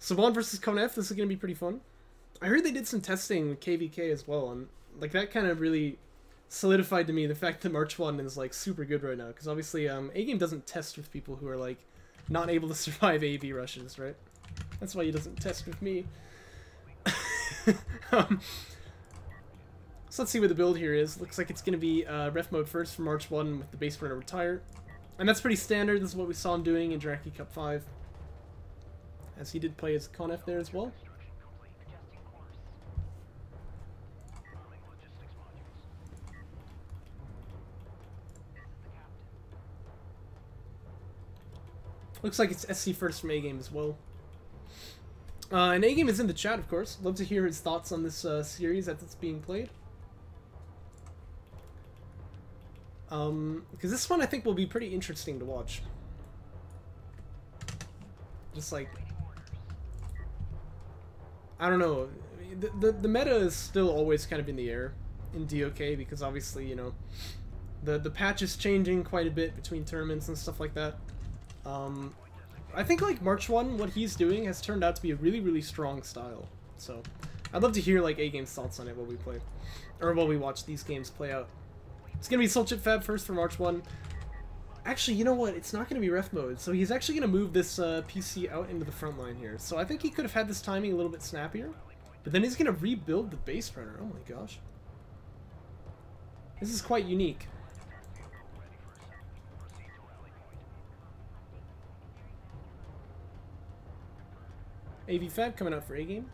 Saban versus Konef, this is going to be pretty fun. I heard they did some testing with KVK as well, and like that kind of really solidified to me the fact that MarchWaden is like super good right now, because obviously A-Game doesn't test with people who are like not able to survive AV rushes, right? That's why he doesn't test with me. So let's see what the build here is. Looks like it's going to be ref mode first for MarchWaden with the base runner retire. And that's pretty standard. This is what we saw him doing in Draki Cup 5. As he did play as Konef there as well. Looks like it's SC first from A-Game as well. And A-Game is in the chat, of course. Love to hear his thoughts on this series as it's being played. Because this one I think will be pretty interesting to watch. Just like, I don't know, the meta is still always kind of in the air in DOK, because obviously, you know, the patch is changing quite a bit between tournaments and stuff like that. I think like MarchWaden, what he's doing has turned out to be a really, really strong style. So I'd love to hear like A-Game's thoughts on it while we play, or while we watch these games play out. It's gonna be Soul Chip Fab first for MarchWaden. Actually, you know what? It's not gonna be ref mode, so he's actually gonna move this PC out into the front line here. So I think he could have had this timing a little bit snappier, but then he's gonna rebuild the base runner. Oh my gosh, this is quite unique. AV Fab coming out for A-Game.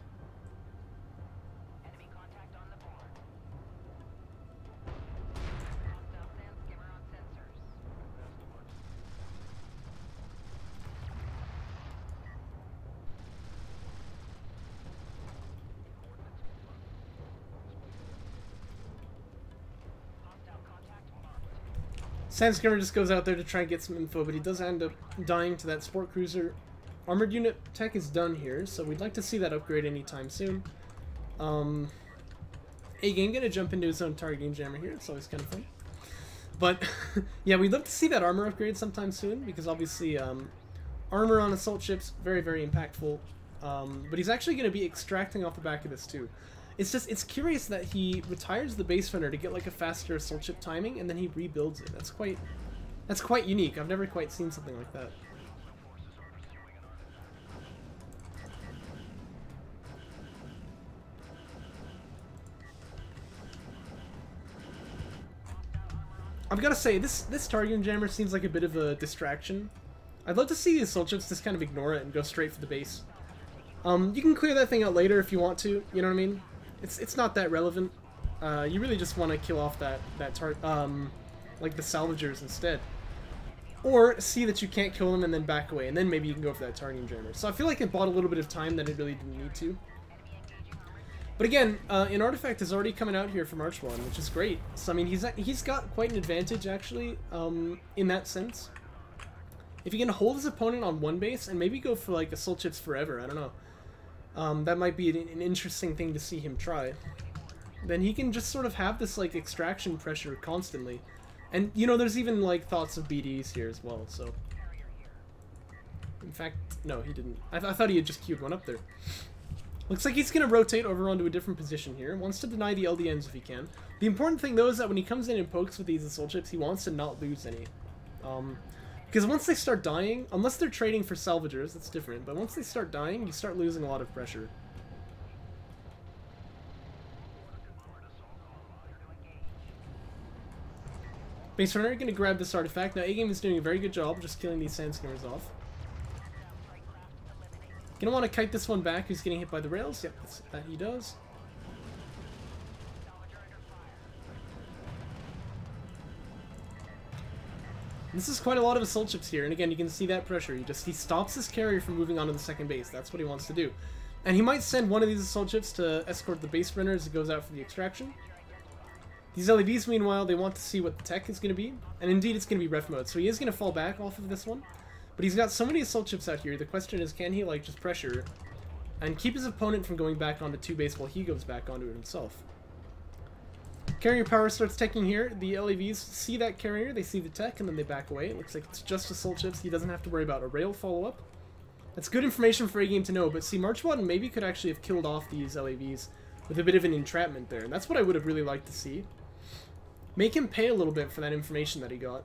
Sandskimmer just goes out there to try and get some info, but he does end up dying to that Sport Cruiser. Armored unit tech is done here, so we'd like to see that upgrade anytime soon. A-Game gonna jump into his own targeting jammer here, it's always kind of fun. But, yeah, we'd love to see that armor upgrade sometime soon, because obviously armor on assault ships, very, very impactful. But he's actually going to be extracting off the back of this too. It's curious that he retires the base runner to get like a faster assault ship timing, and then he rebuilds it. That's quite unique. I've never quite seen something like that. I've got to say, this targeting jammer seems like a bit of a distraction. I'd love to see the assault ships just kind of ignore it and go straight for the base. You can clear that thing out later if you want to, you know what I mean? It's not that relevant. You really just want to kill off like the salvagers instead. Or see that you can't kill them and then back away, and then maybe you can go for that targeting jammer. So I feel like it bought a little bit of time that it really didn't need to. But again, an artifact is already coming out here for MarchWaden, which is great. So I mean, he's got quite an advantage actually, in that sense. If he can hold his opponent on one base and maybe go for like assault ships forever, I don't know. That might be an interesting thing to see him try. Then he can just sort of have this like extraction pressure constantly. And you know, there's even like thoughts of BDs here as well, so. In fact, no, he didn't. I thought he had just queued one up there. Looks like he's going to rotate over onto a different position here. Wants to deny the LDMs if he can. The important thing though is that when he comes in and pokes with these assault ships, he wants to not lose any. Because once they start dying, unless they're trading for salvagers, that's different, but once they start dying, you start losing a lot of pressure. Base runner going to grab this artifact. Now A-Game is doing a very good job just killing these Sandskimmers off. Gonna want to kite this one back who's getting hit by the rails. Yep, that he does. This is quite a lot of assault ships here, and again, you can see that pressure. He stops his carrier from moving onto the second base. That's what he wants to do. And he might send one of these assault ships to escort the base runner as it goes out for the extraction. These LEVs, meanwhile, they want to see what the tech is going to be. And indeed, it's going to be ref mode, so he is going to fall back off of this one. But he's got so many assault ships out here, the question is, can he, like, just pressure and keep his opponent from going back onto 2 base while he goes back onto it himself? Carrier power starts teching here. The LAVs see that carrier, they see the tech, and then they back away. It looks like it's just assault ships. He doesn't have to worry about a rail follow-up. That's good information for A-Game to know, but see, MarchWaden maybe could actually have killed off these LAVs with a bit of an entrapment there, and that's what I would have really liked to see. Make him pay a little bit for that information that he got.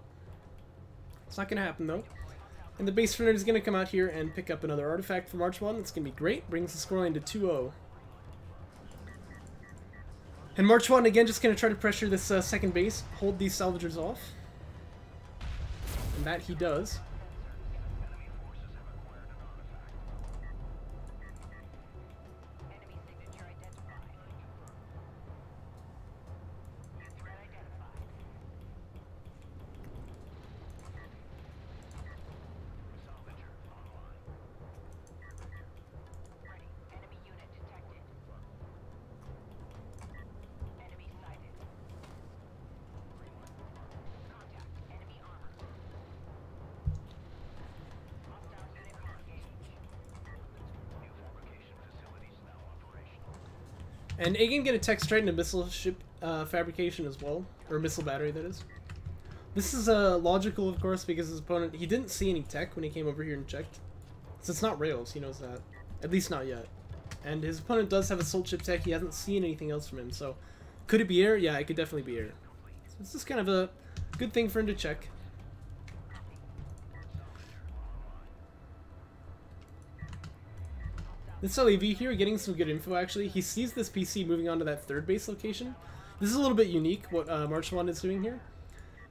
It's not going to happen, though. And the base runner is going to come out here and pick up another artifact for MarchWaden. It's going to be great. Brings the scoreline to 2-0. And MarchWaden, again, just going to try to pressure this second base, hold these salvagers off. And that he does. And A-Game get a tech straight into missile ship fabrication as well. Or missile battery, that is. This is logical, of course, because his opponent, he didn't see any tech when he came over here and checked. So it's not rails, he knows that. At least not yet. And his opponent does have assault ship tech, he hasn't seen anything else from him, so... Could it be air? Yeah, it could definitely be air. So this is kind of a good thing for him to check. This LAV here, getting some good info actually. He sees this PC moving on to that third base location. This is a little bit unique, what MarchWaden is doing here.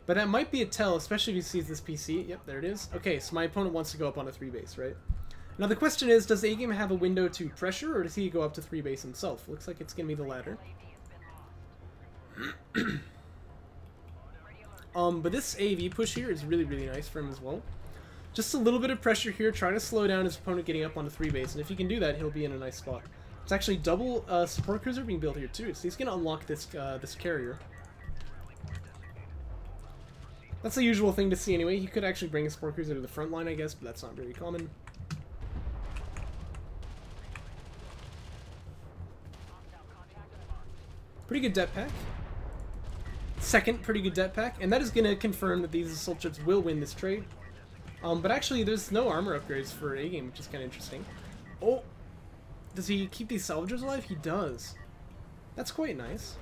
But that might be a tell, especially if he sees this PC. Yep, there it is. Okay, so my opponent wants to go up on a 3 base, right? Now the question is, does A-Game have a window to pressure, or does he go up to 3 base himself? Looks like it's going to be the latter. But this AV push here is really, really nice for him as well. Just a little bit of pressure here, trying to slow down his opponent getting up on the 3 base, and if he can do that, he'll be in a nice spot. It's actually double support cruiser being built here too, so he's going to unlock this this carrier. That's the usual thing to see anyway. He could actually bring a support cruiser to the front line, I guess, but that's not very common. Pretty good det pack. Second pretty good det pack, and that is going to confirm that these assault ships will win this trade. But actually, there's no armor upgrades for A-Game, which is kind of interesting. Oh! Does he keep these salvagers alive? He does. That's quite nice.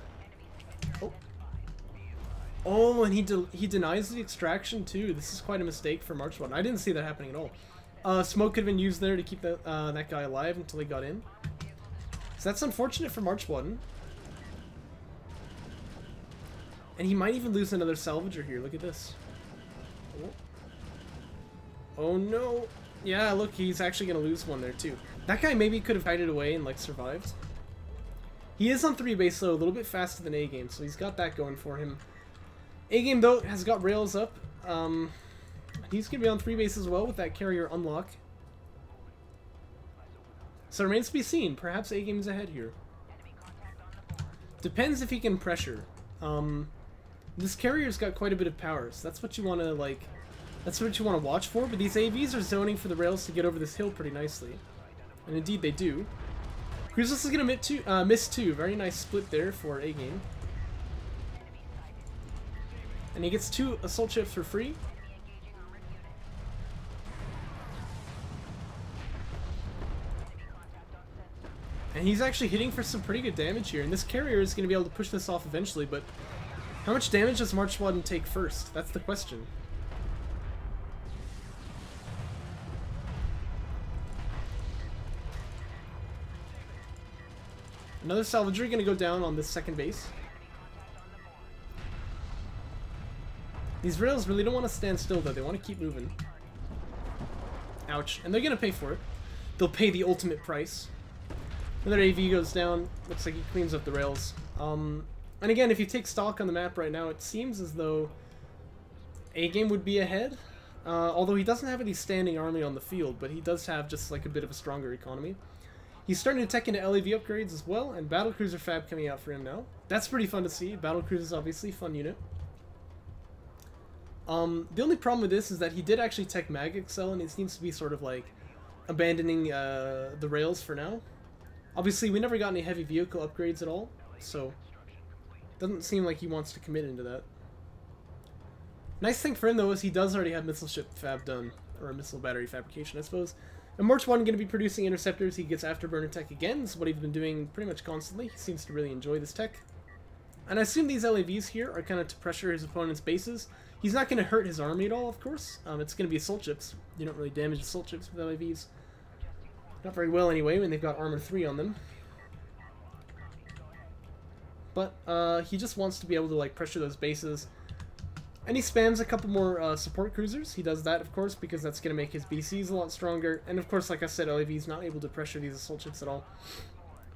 Oh. Oh, and he denies the extraction, too. This is quite a mistake for MarchWaden. I didn't see that happening at all. Smoke could have been used there to keep that guy alive until he got in. So that's unfortunate for MarchWaden. And he might even lose another salvager here. Look at this. Oh. Oh no. Yeah, look, he's actually going to lose one there too. That guy maybe could have hided away and like survived. He is on 3 base though, a little bit faster than A-Game, so he's got that going for him. A-Game though has got rails up. He's going to be on 3 base as well with that carrier unlock. So it remains to be seen. Perhaps A-Game's ahead here. Depends if he can pressure. This carrier's got quite a bit of power, so that's what you want to like... That's what you want to watch for, but these AVs are zoning for the rails to get over this hill pretty nicely. And indeed they do. Cruiseless is going to miss two. Very nice split there for A-Game. And he gets 2 assault ships for free. And he's actually hitting for some pretty good damage here. And this carrier is going to be able to push this off eventually, but how much damage does MarchWaden take first? That's the question. Another salvager going to go down on this second base. These rails really don't want to stand still though, they want to keep moving. Ouch. And they're going to pay for it. They'll pay the ultimate price. Another AV goes down. Looks like he cleans up the rails. And again, if you take stock on the map right now, it seems as though A-Game would be ahead. Although he doesn't have any standing army on the field, but he does have just like a bit of a stronger economy. He's starting to tech into LAV upgrades as well, and Battlecruiser Fab coming out for him now. That's pretty fun to see. Battlecruiser is obviously a fun unit. The only problem with this is that he did actually tech Mag Excel, and he seems to be sort of like abandoning the rails for now. Obviously, we never got any heavy vehicle upgrades at all, so doesn't seem like he wants to commit into that. Nice thing for him though is he does already have missile ship fab done, or a missile battery fabrication, I suppose. And MarchWaden going to be producing interceptors. He gets afterburner tech again. This is what he's been doing pretty much constantly. He seems to really enjoy this tech. And I assume these LAVs here are kind of to pressure his opponent's bases. He's not going to hurt his army at all, of course. It's going to be assault ships. You don't really damage assault ships with LAVs. Not very well anyway when they've got armor 3 on them. But he just wants to be able to like pressure those bases. And he spams a couple more support cruisers. He does that, of course, because that's going to make his BCs a lot stronger. And of course, like I said, LAV's not able to pressure these assault ships at all.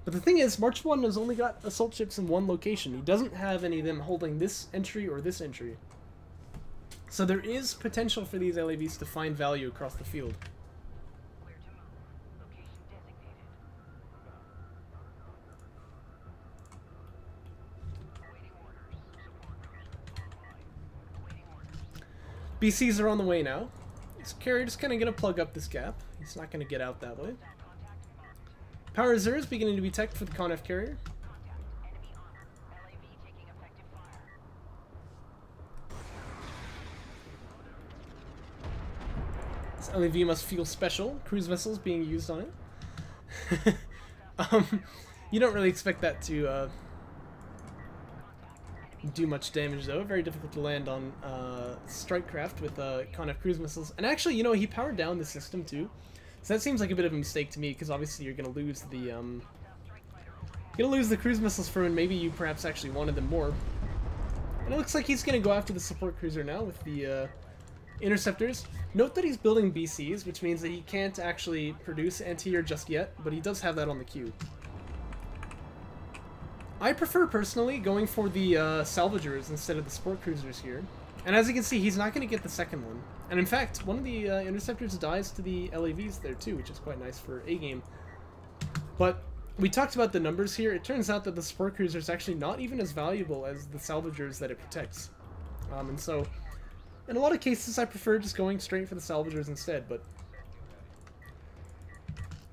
But the thing is, MarchWaden has only got assault ships in one location. He doesn't have any of them holding this entry or this entry. So there is potential for these LAVs to find value across the field. BCs are on the way now. This carrier just kind of going to plug up this gap. He's not going to get out that way. Power reserves beginning to be teched for the Conf carrier. This LAV must feel special. Cruise vessels being used on it. You don't really expect that to do much damage though. Very difficult to land on strike craft with Conf cruise missiles. And actually, you know, he powered down the system too. So that seems like a bit of a mistake to me, because obviously you're gonna lose the cruise missiles for when maybe you perhaps actually wanted them more. And it looks like he's gonna go after the support cruiser now with the interceptors. Note that he's building BCs, which means that he can't actually produce anti-air just yet, but he does have that on the queue. I prefer, personally, going for the salvagers instead of the support cruisers here. And as you can see, he's not going to get the second one. And in fact, one of the interceptors dies to the LAVs there too, which is quite nice for A-game. But we talked about the numbers here. It turns out that the support cruiser is actually not even as valuable as the salvagers that it protects. And so, in a lot of cases, I prefer just going straight for the salvagers instead. But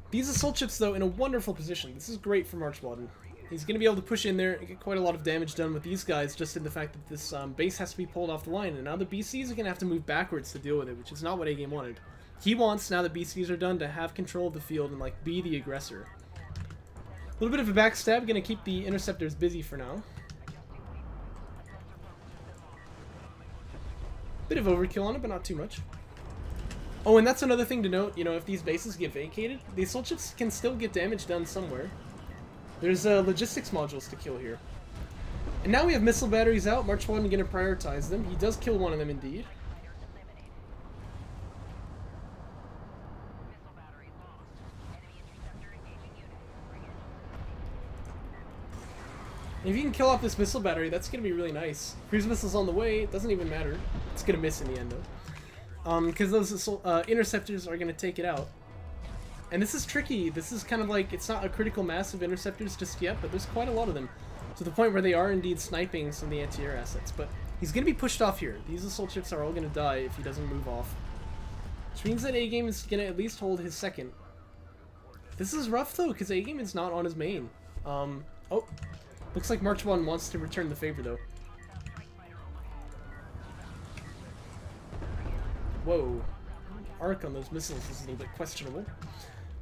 these assault ships, though, in a wonderful position. This is great for MarchWaden. He's going to be able to push in there and get quite a lot of damage done with these guys, just in the fact that this base has to be pulled off the line. And now the BCs are going to have to move backwards to deal with it, which is not what A-game wanted. He wants, now that BCs are done, to have control of the field and, like, be the aggressor. A little bit of a backstab, going to keep the interceptors busy for now. Bit of overkill on it, but not too much. Oh, and that's another thing to note, you know, if these bases get vacated, the assault ships can still get damage done somewhere. There's logistics modules to kill here. And now we have missile batteries out. MarchWaden going to prioritize them. He does kill one of them indeed. And if you can kill off this missile battery, that's going to be really nice. Cruise missiles on the way. It doesn't even matter. It's going to miss in the end, though. Because those interceptors are going to take it out. And this is tricky. This is kind of like, it's not a critical mass of interceptors just yet, but there's quite a lot of them. To the point where they are indeed sniping some of the anti-air assets. But he's going to be pushed off here. These assault ships are all going to die if he doesn't move off. Which means that A-game is going to at least hold his second. This is rough though, because A-game is not on his main. Oh, looks like MarchWaden wants to return the favor though. Whoa. Arc on those missiles is a little bit questionable.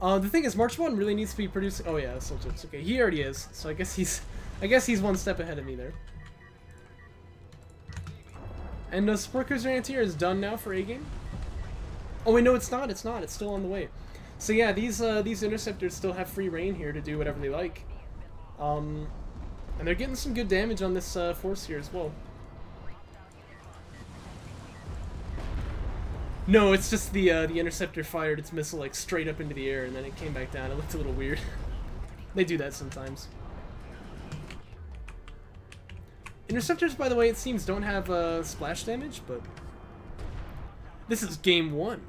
The thing is, MarchWaden really needs to be producing. Oh yeah, assault ships. Okay, he already is. So I guess he's one step ahead of me there. And the support cruiser anti-air is done now for A-game. Oh wait, no, it's not. It's not. It's still on the way. So yeah, these interceptors still have free reign here to do whatever they like. And they're getting some good damage on this force here as well. No, it's just the interceptor fired its missile like straight up into the air and then it came back down. It looked a little weird. They do that sometimes. Interceptors, by the way, it seems don't have splash damage, but this is game 1.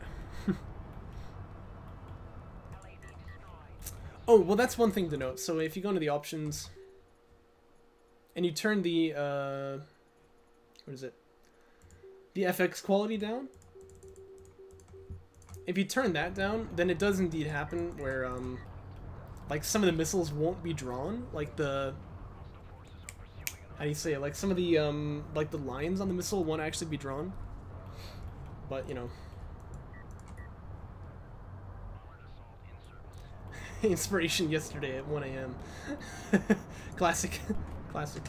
Oh, well, that's one thing to note. So if you go into the options and you turn the what is it? The FX quality down. If you turn that down, then it does indeed happen where, like, some of the missiles won't be drawn. Like, how do you say it? Like, some of the, like, the lines on the missile won't actually be drawn. But, you know. inspiration yesterday at 1 a.m. Classic. Classic.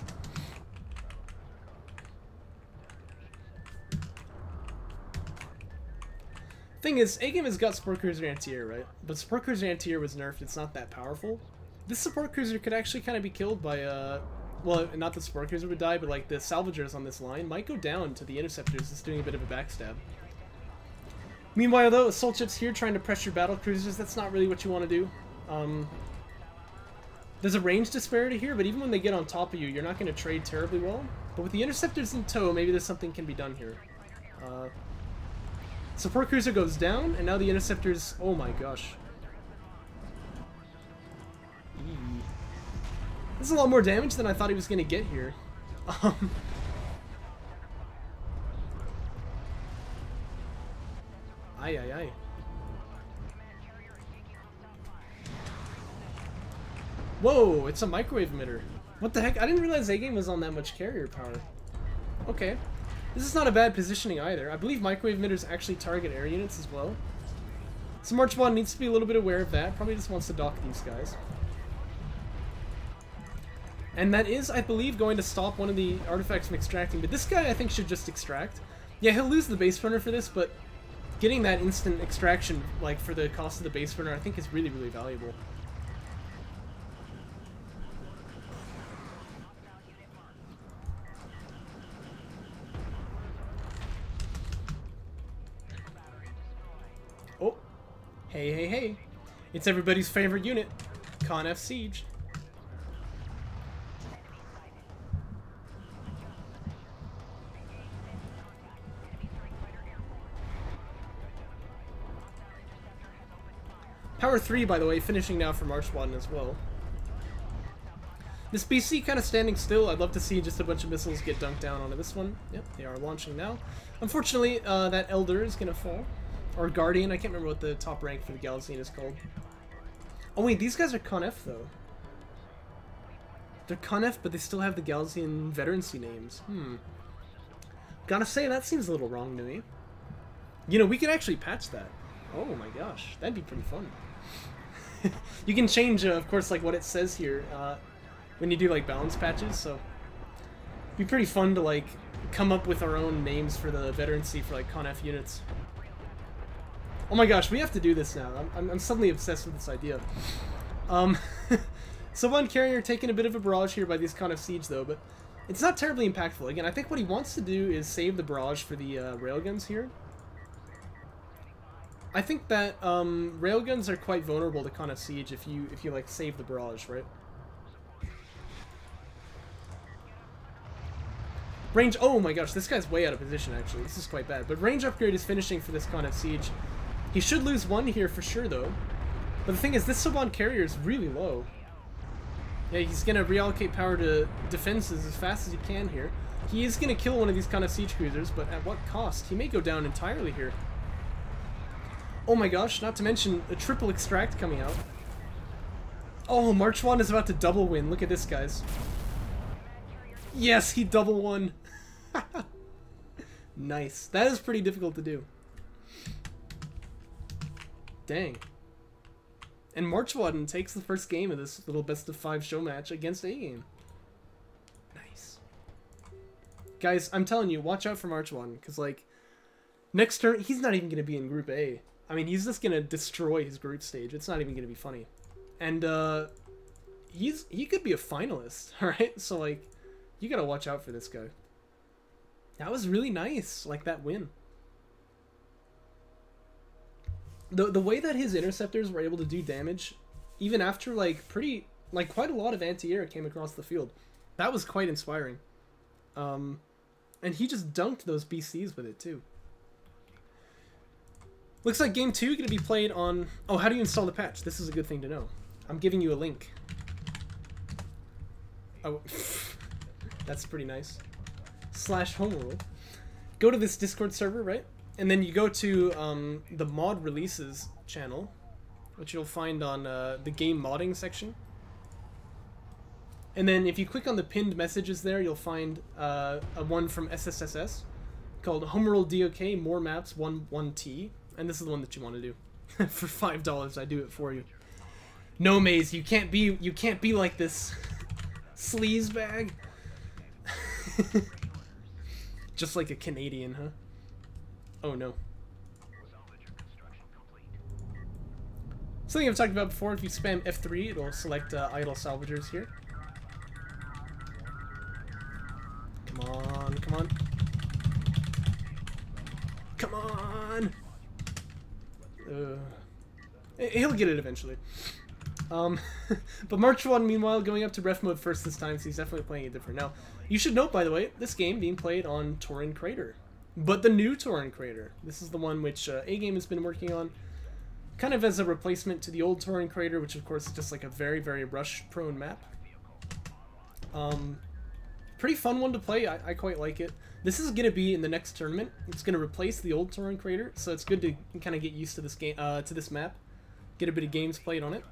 Thing is, A-Game has got Support Cruiser Anti-Air, right? But Support Cruiser Anti-Air was nerfed, it's not that powerful. This Support Cruiser could actually kind of be killed by, well, not the Support Cruiser would die, but like the Salvagers on this line might go down to the Interceptors, just doing a bit of a backstab. Meanwhile, though, Assault Ships here trying to pressure Battle Cruisers, that's not really what you want to do. There's a range disparity here, but even when they get on top of you, you're not going to trade terribly well. But with the Interceptors in tow, maybe there's something can be done here. Support Cruiser goes down, and now the Interceptors... Oh my gosh. Eee. This is a lot more damage than I thought he was going to get here. Aye, aye, aye. Whoa, it's a microwave emitter. What the heck? I didn't realize A-Game was on that much carrier power. Okay. This is not a bad positioning either. I believe microwave emitters actually target air units as well. So MarchWaden needs to be a little bit aware of that. Probably just wants to dock these guys. And that is, I believe, going to stop one of the artifacts from extracting. But this guy, I think, should just extract. Yeah, he'll lose the base runner for this, but getting that instant extraction, like, for the cost of the base runner, I think is really, really valuable. Oh, hey, hey, hey. It's everybody's favorite unit, Con-F Siege. Power 3, by the way, finishing now for MarchWaden as well. This BC kind of standing still. I'd love to see just a bunch of missiles get dunked down onto this one. Yep, they are launching now. Unfortunately, that Elder is going to fall. Or Guardian, I can't remember what the top rank for the Galaxian is called. Oh wait, these guys are Con-F though. They're Con-F, but they still have the Galaxian veterancy names. Gotta say, that seems a little wrong to me. You know, we could actually patch that. Oh my gosh, that'd be pretty fun. You can change, of course, like what it says here when you do like balance patches, so it'd be pretty fun to like come up with our own names for the veterancy for like Con-F units. Oh my gosh, we have to do this now. I'm suddenly obsessed with this idea. So one carrier taking a bit of a barrage here by these Con-F Siege though, but it's not terribly impactful. Again, I think what he wants to do is save the barrage for the railguns here. I think that railguns are quite vulnerable to Con-F Siege if you like save the barrage, right? Range, oh my gosh, this guy's way out of position actually. This is quite bad. But range upgrade is finishing for this Con-F Siege. He should lose one here for sure though. But the thing is, this Soban carrier is really low. Yeah, he's gonna reallocate power to defenses as fast as he can here. He is gonna kill one of these Con-F Siege cruisers, but at what cost? He may go down entirely here. Oh my gosh, not to mention a triple extract coming out. Oh, MarchWaden is about to double win. Look at this, guys. Yes, he double won. Nice. That is pretty difficult to do. Dang. And MarchWaden takes the first game of this little best of 5 show match against A-Game. Nice. Guys, I'm telling you, watch out for MarchWaden, because like next turn he's not even going to be in Group A. I mean, he's just gonna destroy his group stage. It's not even gonna be funny. And he could be a finalist, alright? So like, you gotta watch out for this guy. That was really nice, like that win. The way that his interceptors were able to do damage, even after like quite a lot of anti-air came across the field. That was quite inspiring. And he just dunked those BCs with it too. Looks like game 2 going to be played on... Oh, how do you install the patch? This is a good thing to know. I'm giving you a link. Oh, that's pretty nice. /homeworld. Go to this Discord server, right? And then you go to the mod releases channel, which you'll find on the game modding section. And then if you click on the pinned messages there, you'll find a one from SSSS called Homeworld DOK More Maps 1T. And this is the one that you want to do. For $5, I do it for you. No, Maze, you can't be like this. Sleaze bag. Just like a Canadian, huh? Oh no. Something I've talked about before, if you spam F3, it'll select idle salvagers here. Come on, come on. Come on! He'll get it eventually. But MarchWaden, meanwhile, going up to ref mode first this time, so he's definitely playing it different. Now, you should note, by the way, this game being played on Tauren Crater. But the new Tauren Crater. This is the one which A-Game has been working on, kind of as a replacement to the old Tauren Crater, which of course is just like a very, very rush-prone map. Pretty fun one to play. I quite like it. This is going to be in the next tournament. It's going to replace the old Tauren Crater, so it's good to kind of get used to this game, to this map, get a bit of games played on it.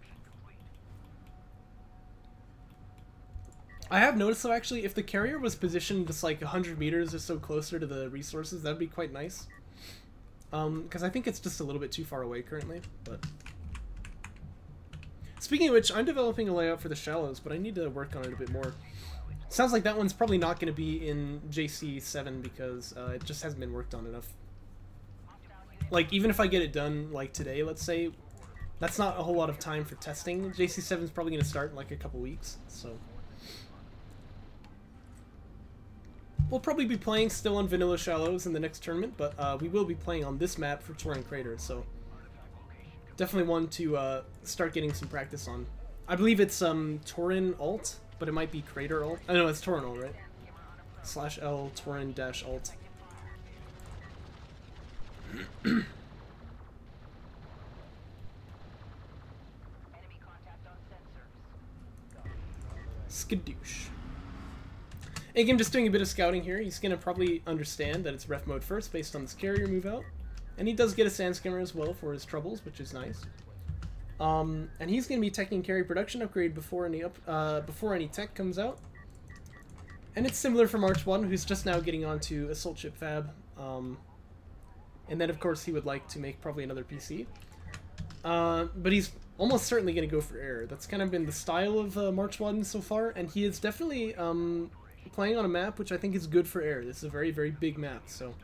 I have noticed, though, actually, if the carrier was positioned just like 100 meters or so closer to the resources, that'd be quite nice. Because I think it's just a little bit too far away currently, but... Speaking of which, I'm developing a layout for the shallows, but I need to work on it a bit more. Sounds like that one's probably not going to be in JC7 because it just hasn't been worked on enough. Like, even if I get it done, like, today, let's say, that's not a whole lot of time for testing. JC7 is probably going to start in, like, a couple weeks, so... We'll probably be playing still on Vanilla Shallows in the next tournament, but we will be playing on this map for Tauren Crater, so... Definitely one to start getting some practice on. I believe it's Tauren Alt, but it might be Crater Alt. I know it's Tauren Alt, right? /L Tauren -Alt. Skadoosh. A-Game just doing a bit of scouting here. He's gonna probably understand that it's ref mode first based on this carrier move out. And he does get a sand skimmer as well for his troubles, which is nice. And he's gonna be teching carry production upgrade before any tech comes out. And it's similar for MarchWaden, who's just now getting onto Assault Ship Fab. And then of course he would like to make probably another PC. But he's almost certainly gonna go for air. That's kind of been the style of MarchWaden so far, and he is definitely playing on a map which I think is good for air. This is a very, very big map, so...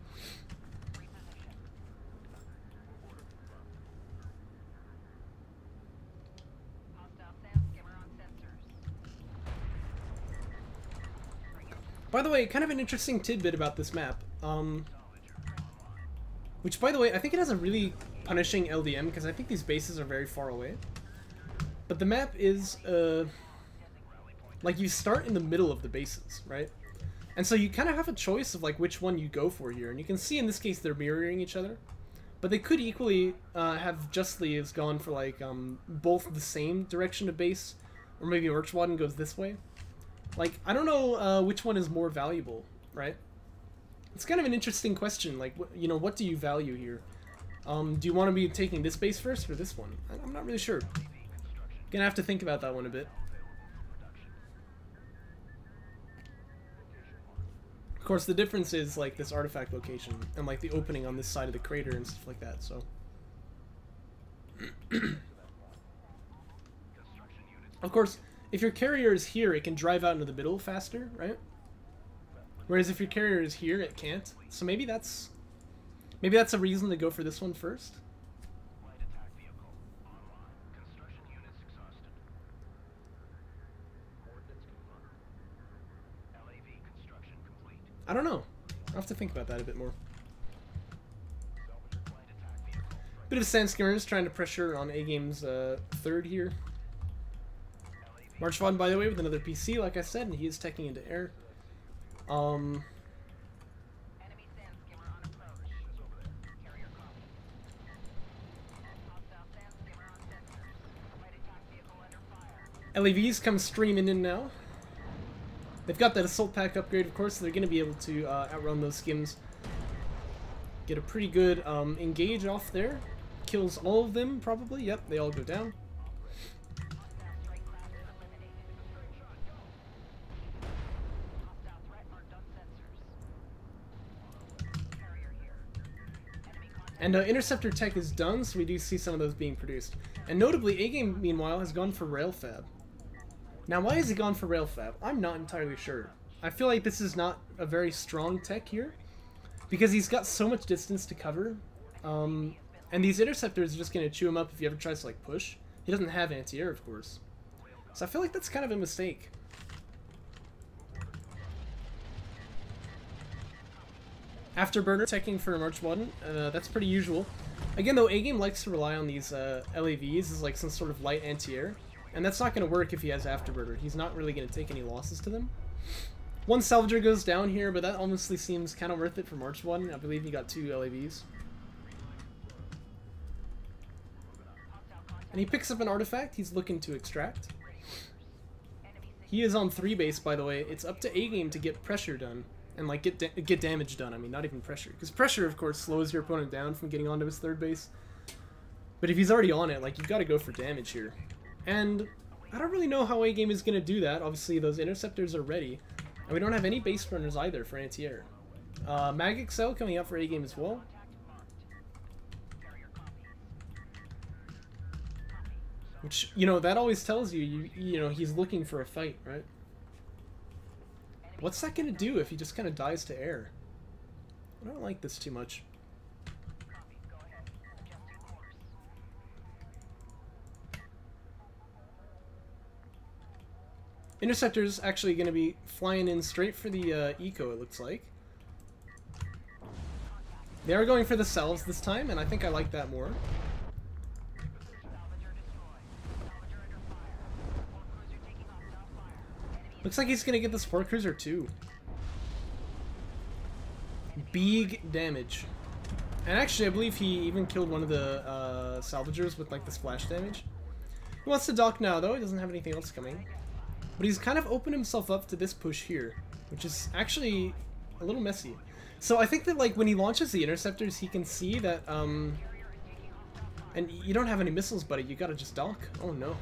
By the way, kind of an interesting tidbit about this map, which, by the way, I think it has a really punishing LDM, because I think these bases are very far away. But the map is, like, you start in the middle of the bases, right? And so you kind of have a choice of, like, which one you go for here. And you can see in this case they're mirroring each other. But they could equally have Justly has gone for, like, both the same direction of base, or maybe MarchWaden goes this way. Like, I don't know which one is more valuable, right? It's kind of an interesting question. Like, you know, what do you value here? Do you want to be taking this base first or this one? I'm not really sure. Gonna have to think about that one a bit. Of course, the difference is, like, this artifact location and, like, the opening on this side of the crater and stuff like that, so... Of course... If your carrier is here, it can drive out into the middle faster, right? Whereas if your carrier is here, it can't. So maybe that's a reason to go for this one first. I don't know. I'll have to think about that a bit more. Bit of sand skimmers trying to pressure on A-Game's third here. MarchWaden, by the way, with another PC, like I said, and he is teching into air. LAVs come streaming in now. They've got that assault pack upgrade, of course, so they're going to be able to outrun those skims. Get a pretty good engage off there. Kills all of them, probably. Yep, they all go down. And interceptor tech is done, so we do see some of those being produced. And notably, A-Game, meanwhile, has gone for rail fab. Now, why has he gone for rail fab? I'm not entirely sure. I feel like this is not a very strong tech here, because he's got so much distance to cover, and these interceptors are just going to chew him up if he ever tries to, like, push. He doesn't have anti-air, of course. So I feel like that's kind of a mistake. Afterburner teching for MarchWaden, that's pretty usual. Again, though, A-Game likes to rely on these LAVs as like some sort of light anti-air, and that's not going to work if he has Afterburner. He's not really going to take any losses to them. One Salvager goes down here, but that honestly seems kind of worth it for MarchWaden. I believe he got 2 LAVs. And he picks up an artifact he's looking to extract. He is on 3 base, by the way. It's up to A-Game to get pressure done. And, like, get damage done. I mean, not even pressure. Because pressure, of course, slows your opponent down from getting onto his 3rd base. But if he's already on it, like, you've got to go for damage here. And I don't really know how A-Game is going to do that. Obviously, those interceptors are ready. And we don't have any base runners either for anti-air. Mag XL coming out for A-Game as well. Which, you know, that always tells you, you know, he's looking for a fight, right? What's that gonna do if he just kind of dies to air? I don't like this too much. Interceptor's actually gonna be flying in straight for the eco, it looks like. They are going for the selves this time, and I think I like that more. Looks like he's gonna get the support cruiser too. Big damage. And actually, I believe he even killed one of the salvagers with like the splash damage. He wants to dock now though, he doesn't have anything else coming. But he's kind of opened himself up to this push here, which is actually a little messy. So I think that like when he launches the interceptors, he can see that, and you don't have any missiles, buddy, you gotta just dock. Oh no.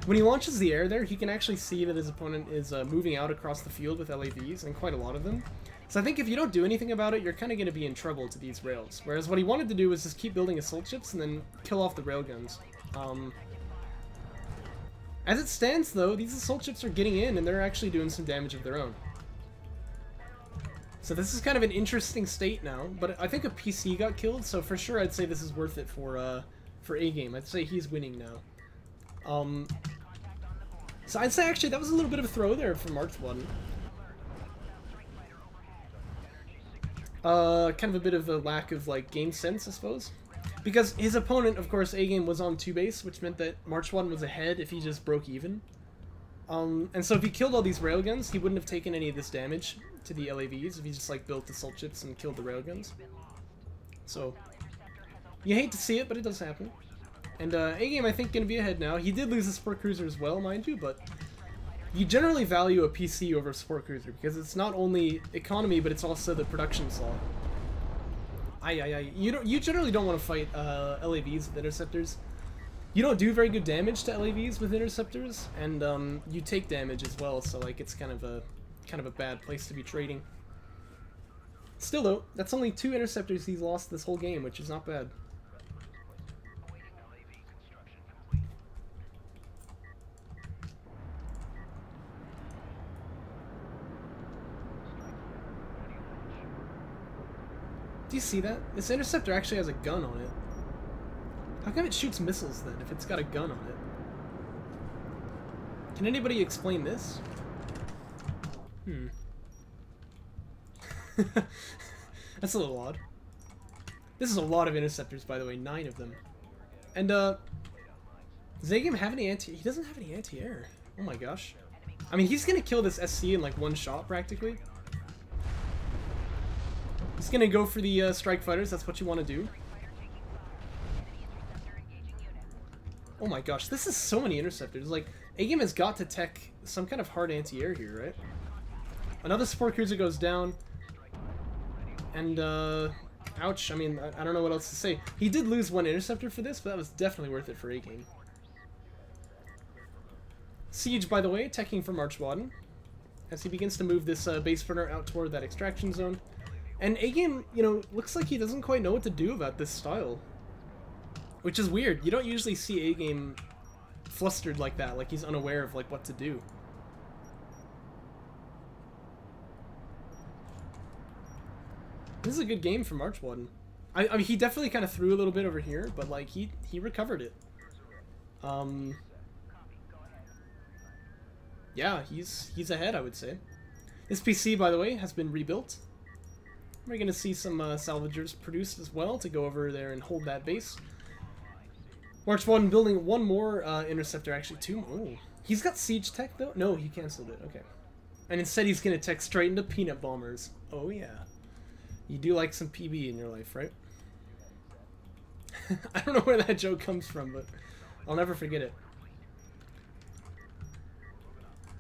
When he launches the air there, he can actually see that his opponent is moving out across the field with LAVs, and quite a lot of them. So I think if you don't do anything about it, you're kind of going to be in trouble to these rails. Whereas what he wanted to do was just keep building assault ships and then kill off the railguns. As it stands, though, these assault ships are getting in, and they're actually doing some damage of their own. So this is kind of an interesting state now, but I think a PC got killed, so for sure I'd say this is worth it for A-Game. I'd say he's winning now. So I'd say actually that was a little bit of a throw there from MarchWaden. Kind of a bit of a lack of like game sense, I suppose. Because his opponent, of course, A-Game was on 2 base, which meant that MarchWaden was ahead if he just broke even. And so if he killed all these railguns, he wouldn't have taken any of this damage to the LAVs if he just like built assault ships and killed the railguns. So you hate to see it, but it does happen. And A-Game, I think, going to be ahead now. He did lose the support cruiser as well, mind you, but you generally value a PC over a support cruiser because it's not only economy, but it's also the production slot. You generally don't want to fight LAVs with interceptors. You don't do very good damage to LAVs with interceptors, and you take damage as well. So like it's kind of a bad place to be trading. Still though, that's only 2 interceptors he's lost this whole game, which is not bad. Do you see that? This interceptor actually has a gun on it. How come it shoots missiles then, if it's got a gun on it? Can anybody explain this? That's a little odd. This is a lot of interceptors, by the way, 9 of them. And, does A-Game have any anti- He doesn't have any anti-air. Oh my gosh. I mean, he's gonna kill this SC in like 1 shot, practically. He's gonna go for the strike fighters, that's what you want to do. Oh my gosh, this is so many interceptors. Like, A-Game has got to tech some kind of hard anti-air here, right? Another support cruiser goes down. And, ouch, I mean, I don't know what else to say. He did lose 1 interceptor for this, but that was definitely worth it for A-Game. Siege, by the way, teching for MarchWaden, as he begins to move this base burner out toward that extraction zone. And A-Game, you know, looks like he doesn't quite know what to do about this style. Which is weird. You don't usually see A-Game flustered like that, like he's unaware of like what to do. This is a good game for MarchWaden. I mean, he definitely kind of threw a little bit over here, but like he recovered it. Yeah, he's ahead, I would say. This PC, by the way, has been rebuilt. We're gonna see some salvagers produced as well to go over there and hold that base. MarchWaden building one more interceptor, actually two. Oh, he's got siege tech though. No, he canceled it. Okay, and instead he's gonna tech straight into peanut bombers. Oh yeah, you do like some PB in your life, right? I don't know where that joke comes from, but I'll never forget it.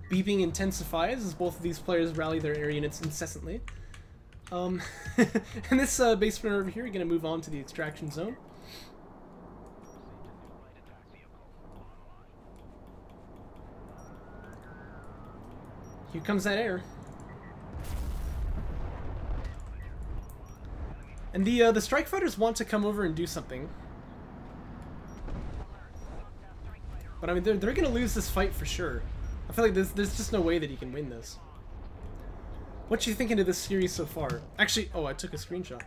Beeping intensifies as both of these players rally their air units incessantly. And this base sprinter over here, we're gonna move on to the extraction zone. Here comes that air. And the strike fighters want to come over and do something. But I mean, they're gonna lose this fight for sure. I feel like there's just no way that he can win this. What you thinking of this series so far? Actually, oh, I took a screenshot.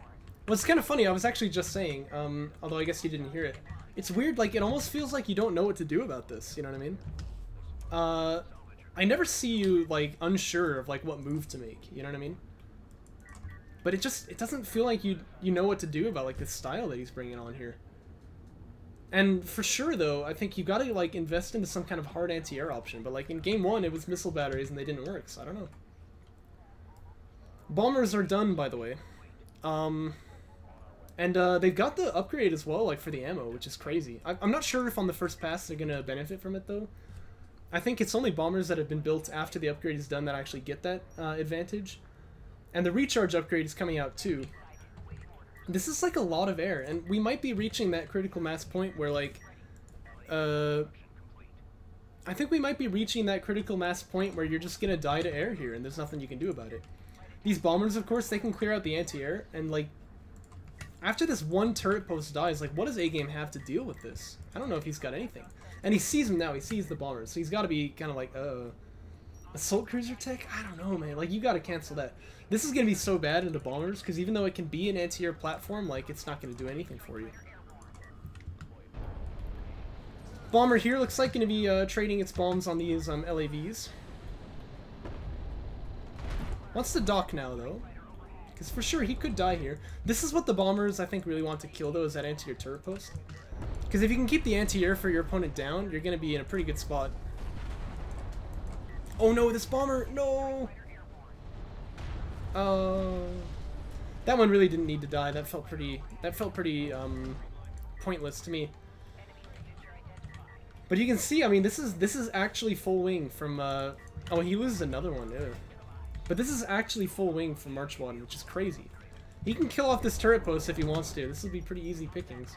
Well, it's kind of funny. I was actually just saying, although I guess you didn't hear it. It's weird. Like, it almost feels like you don't know what to do about this. You know what I mean? I never see you like unsure of like what move to make. You know what I mean? But it doesn't feel like you know what to do about like this style that he's bringing on here. And for sure though, I think you gotta like invest into some kind of hard anti-air option. But like in game 1, it was missile batteries and they didn't work. So I don't know. Bombers are done, by the way. And they've got the upgrade as well, like for the ammo, which is crazy. I'm not sure if on the first pass they're gonna benefit from it though. I think it's only bombers that have been built after the upgrade is done that actually get that advantage. And the recharge upgrade is coming out too. This is like a lot of air, and we might be reaching that critical mass point where like, I think we might be reaching that critical mass point where you're just gonna die to air here, and there's nothing you can do about it. These bombers, of course, they can clear out the anti-air, and like, after this one turret post dies, like, what does A-Game have to deal with this? I don't know if he's got anything. And he sees them now, he sees the bombers, so he's got to be kind of like, assault cruiser tech? I don't know, man. Like, you got to cancel that. This is going to be so bad into bombers, because even though it can be an anti-air platform, like, it's not going to do anything for you. Bomber here looks like going to be trading its bombs on these LAVs. Wants to dock now, though. Because for sure, he could die here. This is what the bombers, I think, really want to kill, though, is that anti-air turret post. Because if you can keep the anti-air for your opponent down, you're going to be in a pretty good spot. Oh no, this bomber! No! That one really didn't need to die. That felt pretty pointless to me. But you can see, I mean, this is actually full wing from, oh, he loses another one, ew. But this is actually full wing from MarchWaden, which is crazy. He can kill off this turret post if he wants to. This will be pretty easy pickings.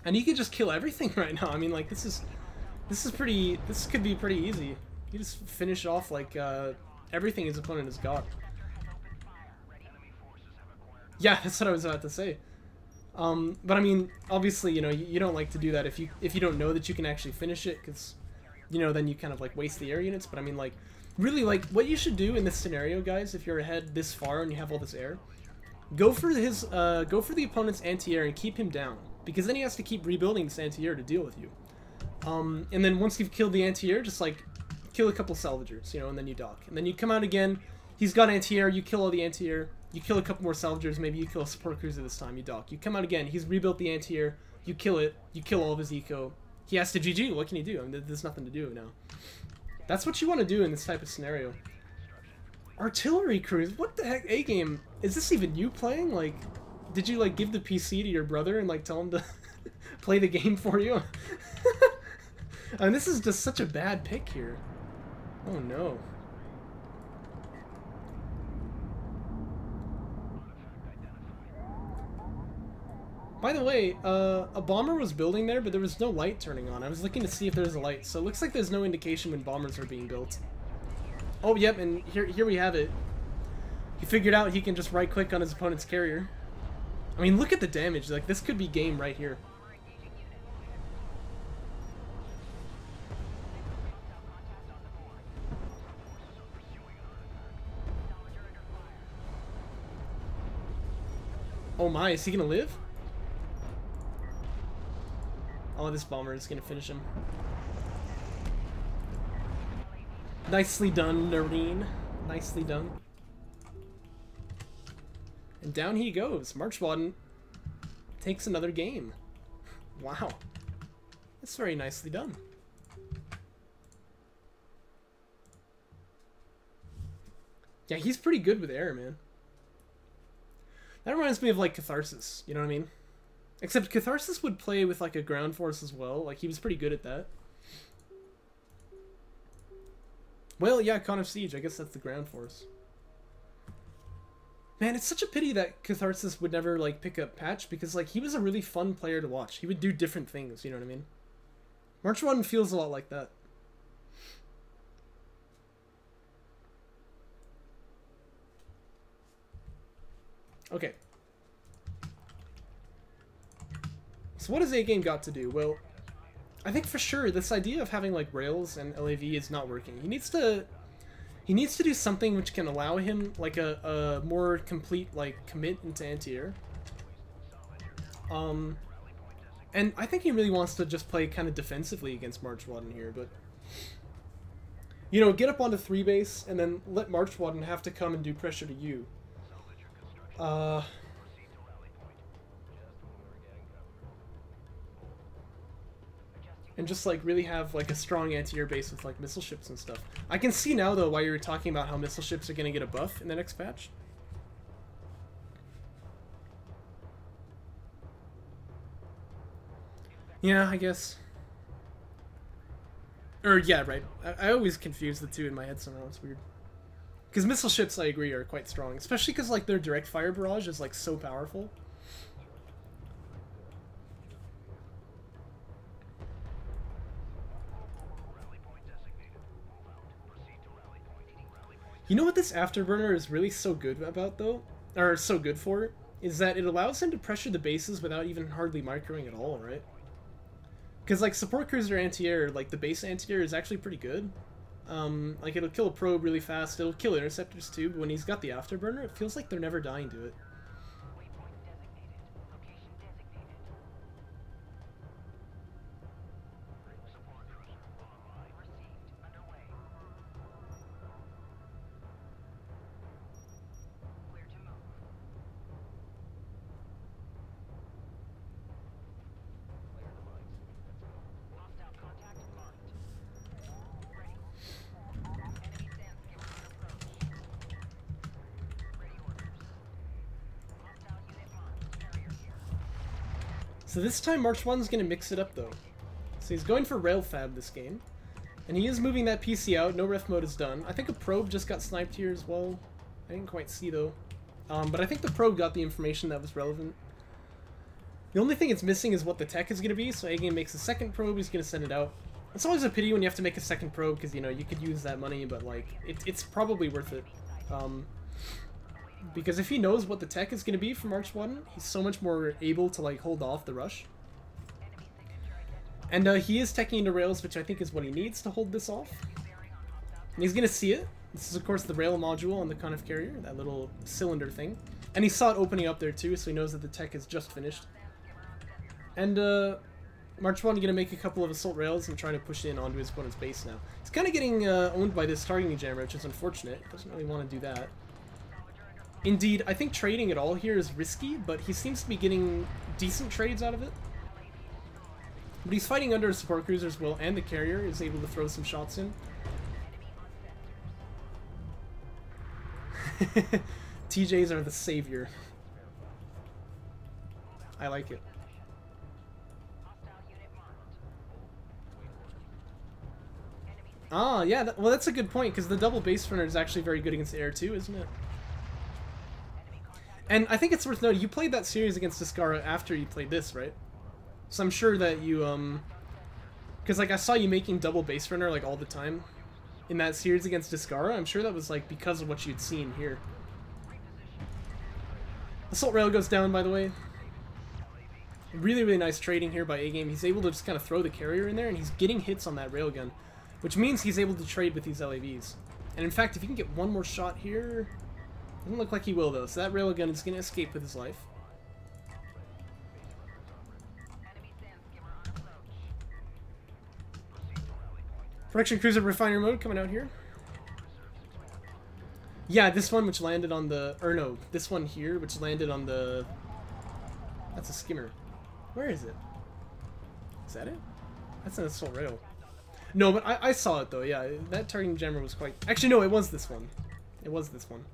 And he could just kill everything right now. I mean, like, this could be pretty easy. You just finish off, like, everything his opponent has got. Yeah, that's what I was about to say. But I mean, obviously, you know, you don't like to do that if you don't know that you can actually finish it, because, you know, then you kind of, like, waste the air units. But I mean, like, really, like, what you should do in this scenario, guys, if you're ahead this far and you have all this air, go for the opponent's anti-air and keep him down, because then he has to keep rebuilding this anti-air to deal with you. And then once you've killed the anti-air, just, like, kill a couple salvagers, you know, and then you dock. And then you come out again, he's got anti-air, you kill all the anti-air, you kill a couple more salvagers, maybe you kill a support cruiser this time, you dock. You come out again, he's rebuilt the anti-air, you kill it, you kill all of his eco. He has to GG, what can he do? I mean, there's nothing to do now. That's what you want to do in this type of scenario. Artillery crews? What the heck? A-Game, is this even you playing? Like, did you, like, give the PC to your brother and, like, tell him to play the game for you? And this is just such a bad pick here. Oh, no. By the way, a bomber was building there, but there was no light turning on. I was looking to see if there's a light, so it looks like there's no indication when bombers are being built. Oh, yep, and here we have it. He figured out he can just right-click on his opponent's carrier. I mean, look at the damage. Like, this could be game right here. Oh my, is he gonna live? Oh, this bomber is gonna finish him. Nicely done, Noreen. Nicely done. And down he goes. MarchWaden takes another game. Wow. That's very nicely done. Yeah, he's pretty good with air, man. That reminds me of, like, Catharsis, you know what I mean? Except Catharsis would play with, like, a ground force as well. Like, he was pretty good at that. Well, yeah, Con of Siege. I guess that's the ground force. Man, it's such a pity that Catharsis would never, like, pick up Patch, because, like, he was a really fun player to watch. He would do different things, you know what I mean? MarchWaden feels a lot like that. Okay. So what has AGame got to do? Well, I think for sure this idea of having like rails and LAV is not working. He needs to do something which can allow him like a more complete like commit into anti-air. And I think he really wants to just play kind of defensively against MarchWaden here, but you know, get up onto 3 base and then let MarchWaden have to come and do pressure to you. And just like really have like a strong anti-air base with like missile ships and stuff. I can see now though why you were talking about how missile ships are going to get a buff in the next patch. Yeah, I guess. Or yeah, right. I always confuse the two in my head somehow. It's weird. Because missile ships, I agree, are quite strong. Especially because like their direct fire barrage is like so powerful. You know what this afterburner is really so good about though? Or so good for? Is that it allows him to pressure the bases without even hardly microing at all, right? Because like support cruiser anti-air, like the base anti-air is actually pretty good. Like it'll kill a probe really fast, it'll kill interceptors too, but when he's got the afterburner, it feels like they're never dying to it. So this time MarchWaden's going to mix it up though. So he's going for rail fab this game. And he is moving that PC out, no ref mode is done. I think a probe just got sniped here as well. I didn't quite see though. But I think the probe got the information that was relevant. The only thing it's missing is what the tech is going to be, so AGame makes a second probe, he's going to send it out. It's always a pity when you have to make a second probe, because, you know, you could use that money, but, like, it's probably worth it. Because if he knows what the tech is going to be for MarchWaden, he's so much more able to, like, hold off the rush. And he is teching into rails, which I think is what he needs to hold this off. And he's going to see it. This is, of course, the rail module on the Con of Carrier, that little cylinder thing. And he saw it opening up there, too, so he knows that the tech is just finished. And, MarchWaden gonna make a couple of assault rails and try to push in onto his opponent's base now. He's kind of getting owned by this targeting jammer, which is unfortunate. He doesn't really want to do that. Indeed, I think trading at all here is risky, but he seems to be getting decent trades out of it. But he's fighting under a support cruiser as well, and the carrier is able to throw some shots in. TJs are the savior. I like it. Ah, yeah, well that's a good point, because the double base runner is actually very good against the air too, isn't it? And I think it's worth noting, you played that series against Discara after you played this, right? So I'm sure that you, because like I saw you making double base runner like all the time in that series against Discara. I'm sure that was like because of what you'd seen here. Assault rail goes down, by the way. Really, really nice trading here by A-Game. He's able to just kind of throw the carrier in there, and he's getting hits on that railgun, which means he's able to trade with these LAVs. And in fact, if he can get one more shot here, doesn't look like he will though. So that railgun is going to escape with his life. Production cruiser refiner mode coming out here. Yeah, this one which landed on the, or no, this one here which landed on the, that's a skimmer. Where is it? Is that it? That's an assault rail. No, but I saw it though, yeah. That targeting jammer was quite... Actually, no, it was this one. It was this one.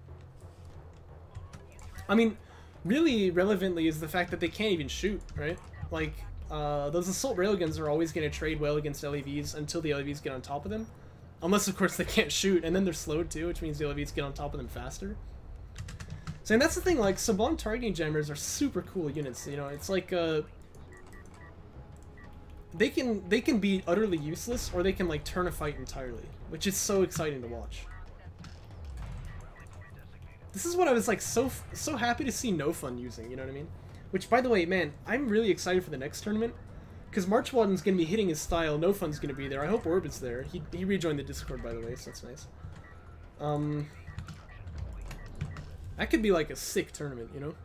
I mean, really relevantly is the fact that they can't even shoot, right? Like, those assault railguns are always going to trade well against LAVs until the LAVs get on top of them. Unless, of course, they can't shoot, and then they're slowed too, which means the LAVs get on top of them faster. So, and that's the thing, like, Saban targeting jammers are super cool units, you know? It's like, they can be utterly useless, or they can like turn a fight entirely, which is so exciting to watch. This is what I was like so happy to see No Fun using, you know what I mean? Which, by the way, man, I'm really excited for the next tournament, because MarchWaden's gonna be hitting his style. No Fun's gonna be there. I hope Orb is there. He rejoined the Discord, by the way, so that's nice. That could be like a sick tournament, you know?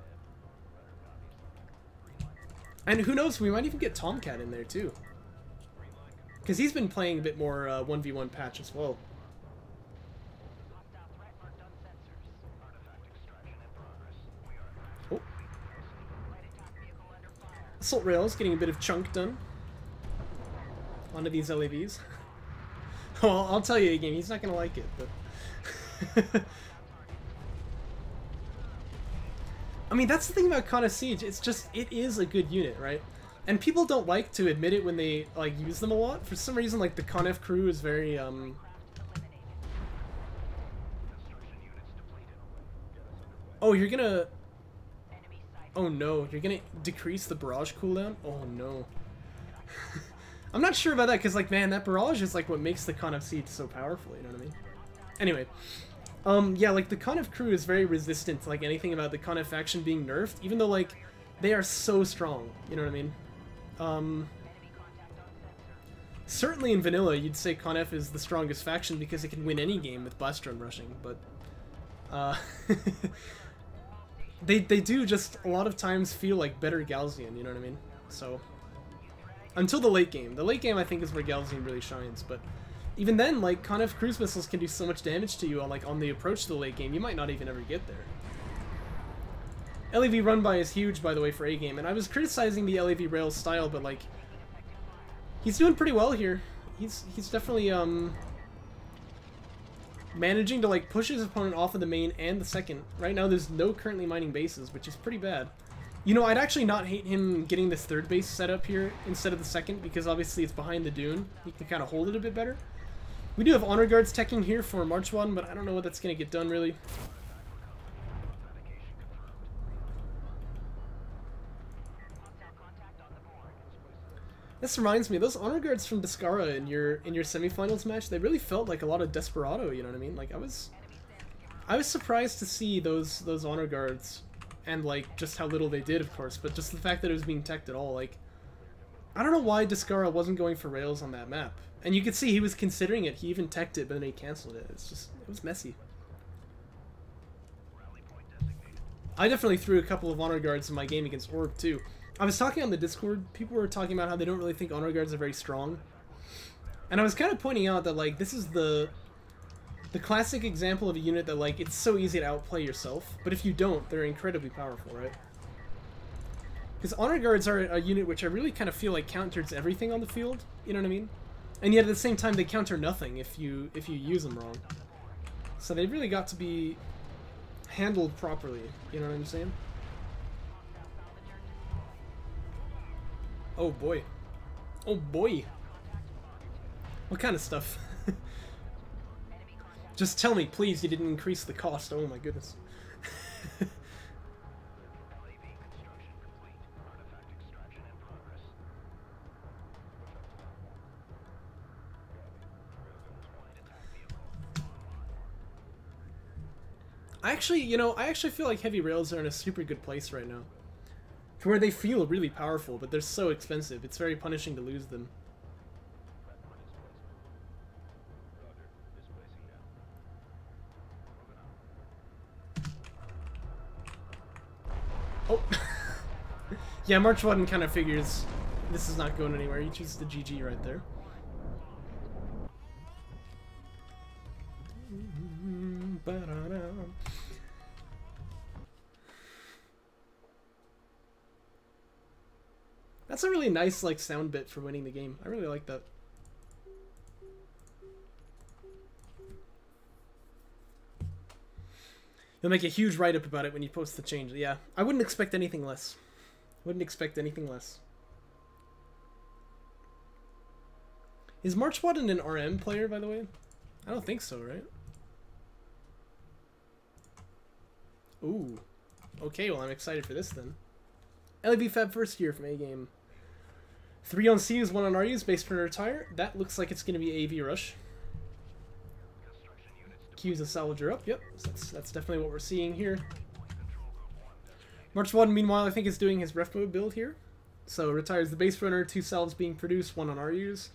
And who knows, we might even get Tomcat in there too. Because he's been playing a bit more 1v1 patch as well. Oh. Assault Rail's getting a bit of chunk done. Onto these LAVs. Well, I'll tell you again, he's not going to like it, but... I mean, that's the thing about Con of Siege, it's just, it is a good unit, right? And people don't like to admit it when they, like, use them a lot. For some reason, like, the Con F crew is very, Oh, you're gonna... Oh no, you're gonna decrease the barrage cooldown? Oh no. I'm not sure about that, because, like, man, that barrage is, like, what makes the Con of Siege so powerful, you know what I mean? Anyway. Yeah, like, the Con F crew is very resistant to, like, anything about the Con F faction being nerfed, even though, like, they are so strong, you know what I mean? Certainly in vanilla, you'd say Con F is the strongest faction because it can win any game with blast drone rushing, but, they do just a lot of times feel like better Galzian, you know what I mean? So, until the late game. The late game, I think, is where Galzian really shines, but even then, like, Con F cruise missiles can do so much damage to you on, like, on the approach to the late game, you might not even ever get there. LAV run by is huge, by the way, for A-Game, and I was criticizing the LAV rail style, but, like, he's doing pretty well here. He's definitely, managing to, like, push his opponent off of the main and the second. Right now, there's no currently mining bases, which is pretty bad. You know, I'd actually not hate him getting this third base set up here instead of the second, because obviously it's behind the dune. He can kind of hold it a bit better. We do have honor guards teching here for MarchWaden, but I don't know what that's going to get done, really. This reminds me, those honor guards from Descara in your semifinals match, they really felt like a lot of Desperado, you know what I mean? Like, I was surprised to see those honor guards, and, like, just how little they did, of course, but just the fact that it was being teched at all, like, I don't know why Descara wasn't going for rails on that map. And you could see he was considering it. He even teched it, but then he canceled it. It's just, it was messy. I definitely threw a couple of honor guards in my game against Orb, too. I was talking on the Discord. People were talking about how they don't really think honor guards are very strong. And I was kind of pointing out that, like, this is the classic example of a unit that, like, it's so easy to outplay yourself. But if you don't, they're incredibly powerful, right? Because honor guards are a unit which I really kind of feel like counters everything on the field. You know what I mean? And yet at the same time, they counter nothing if you use them wrong. So they really got to be handled properly. You know what I'm saying? Oh boy. Oh boy. What kind of stuff? Just tell me, please, you didn't increase the cost. Oh my goodness. I actually feel like heavy rails are in a super good place right now. To where they feel really powerful, but they're so expensive. It's very punishing to lose them. Oh. Yeah, MarchWaden kind of figures this is not going anywhere. He chooses the GG right there. That's a really nice like sound bit for winning the game. I really like that. You'll make a huge write-up about it when you post the change. Yeah, I wouldn't expect anything less. Wouldn't expect anything less. Is MarchWaden an RM player, by the way? I don't think so, right? Ooh. Okay, well, I'm excited for this then. LEV Fab first year from A-Game. 3 on C is 1 on RU is based for retire. That looks like it's going to be AV Rush. Q's a salvager up. Yep, so that's definitely what we're seeing here. MarchWaden, meanwhile, I think is doing his ref mode build here. So retires the base runner, 2 salves being produced, 1 on RUs.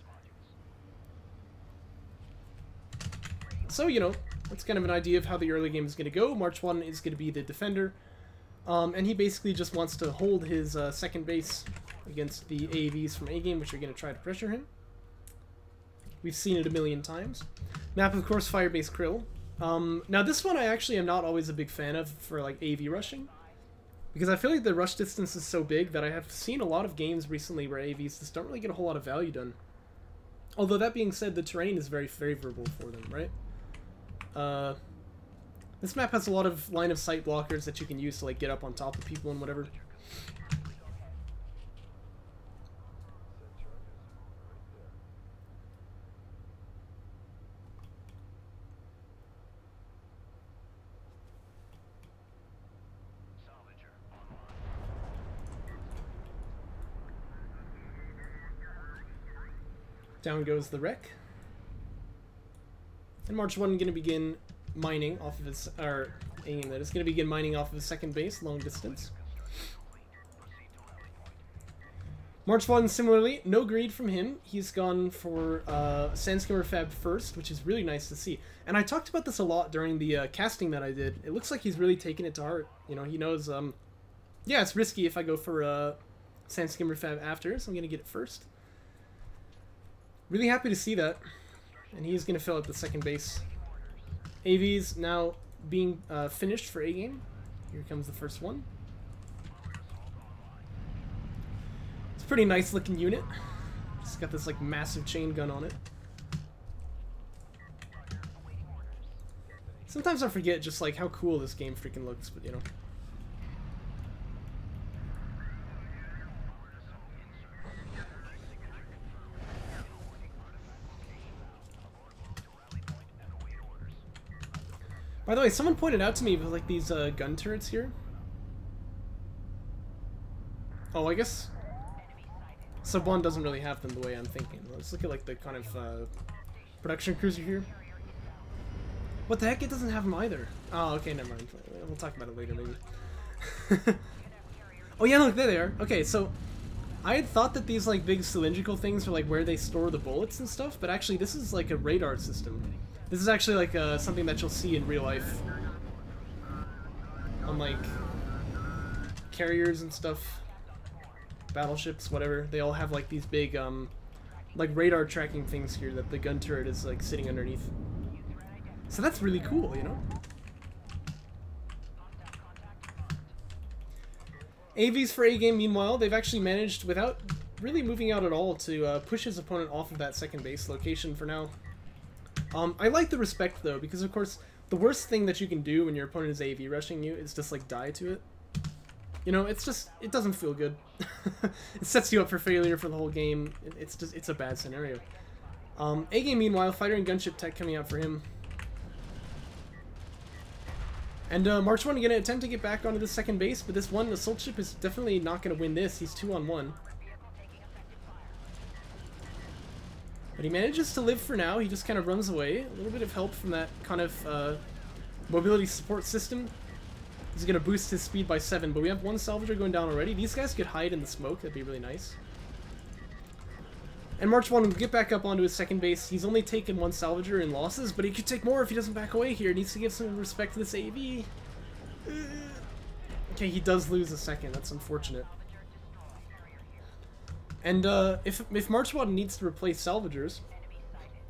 So, you know, that's kind of an idea of how the early game is going to go. MarchWaden is going to be the defender. And he basically just wants to hold his second base against the AAVs from A-Game, which are going to try to pressure him. We've seen it a million times. Map, of course, Firebase Krill. Now, this one I actually am not always a big fan of for, like, AV rushing. Because I feel like the rush distance is so big that I have seen a lot of games recently where AVs just don't really get a whole lot of value done. Although, that being said, the terrain is very favorable for them, right? This map has a lot of line of sight blockers that you can use to like get up on top of people and whatever. Down goes the wreck. And MarchWaden going to begin mining off of his, or aim that is going to begin mining off of his second base, long distance. MarchWaden, similarly, no greed from him. He's gone for Sandskimmer Fab first, which is really nice to see. And I talked about this a lot during the casting that I did. It looks like he's really taken it to heart. You know, he knows, yeah, it's risky if I go for Sandskimmer Fab after, so I'm going to get it first. Really happy to see that. And he's going to fill out the second base. AV's now being finished for A-Game. Here comes the first one. It's a pretty nice looking unit. It's got this like massive chain gun on it. Sometimes I forget just like how cool this game freaking looks, but you know. By the way, someone pointed out to me with like these gun turrets here. Oh, I guess Sub 1 doesn't really have them the way I'm thinking. Let's look at like the kind of production cruiser here. What the heck? It doesn't have them either. Oh, okay, never mind. We'll talk about it later, maybe. Oh yeah, look, there they are. Okay, so I had thought that these like big cylindrical things are like where they store the bullets and stuff, but actually this is like a radar system. This is actually like something that you'll see in real life on like carriers and stuff, battleships, whatever. They all have like these big like radar tracking things here that the gun turret is like sitting underneath. So that's really cool, you know? AVs for A-Game, meanwhile, they've actually managed, without really moving out at all, to push his opponent off of that second base location for now. I like the respect, though, because, of course, the worst thing that you can do when your opponent is AV rushing you is just, like, die to it. You know, it's just, it doesn't feel good. It sets you up for failure for the whole game. It's just, it's a bad scenario. A-Game, meanwhile, fighter and gunship tech coming out for him. And MarchWaden going to attempt to get back onto the second base, but this one assault ship is definitely not going to win this. He's 2-on-1. But he manages to live for now. He just kind of runs away. A little bit of help from that kind of mobility support system. He's going to boost his speed by 7, but we have one salvager going down already. These guys could hide in the smoke. That'd be really nice. And MarchWaden will get back up onto his second base. He's only taken one salvager in losses, but he could take more if he doesn't back away here. He needs to give some respect to this AV. Okay, he does lose a second. That's unfortunate. And if MarchWaden needs to replace salvagers,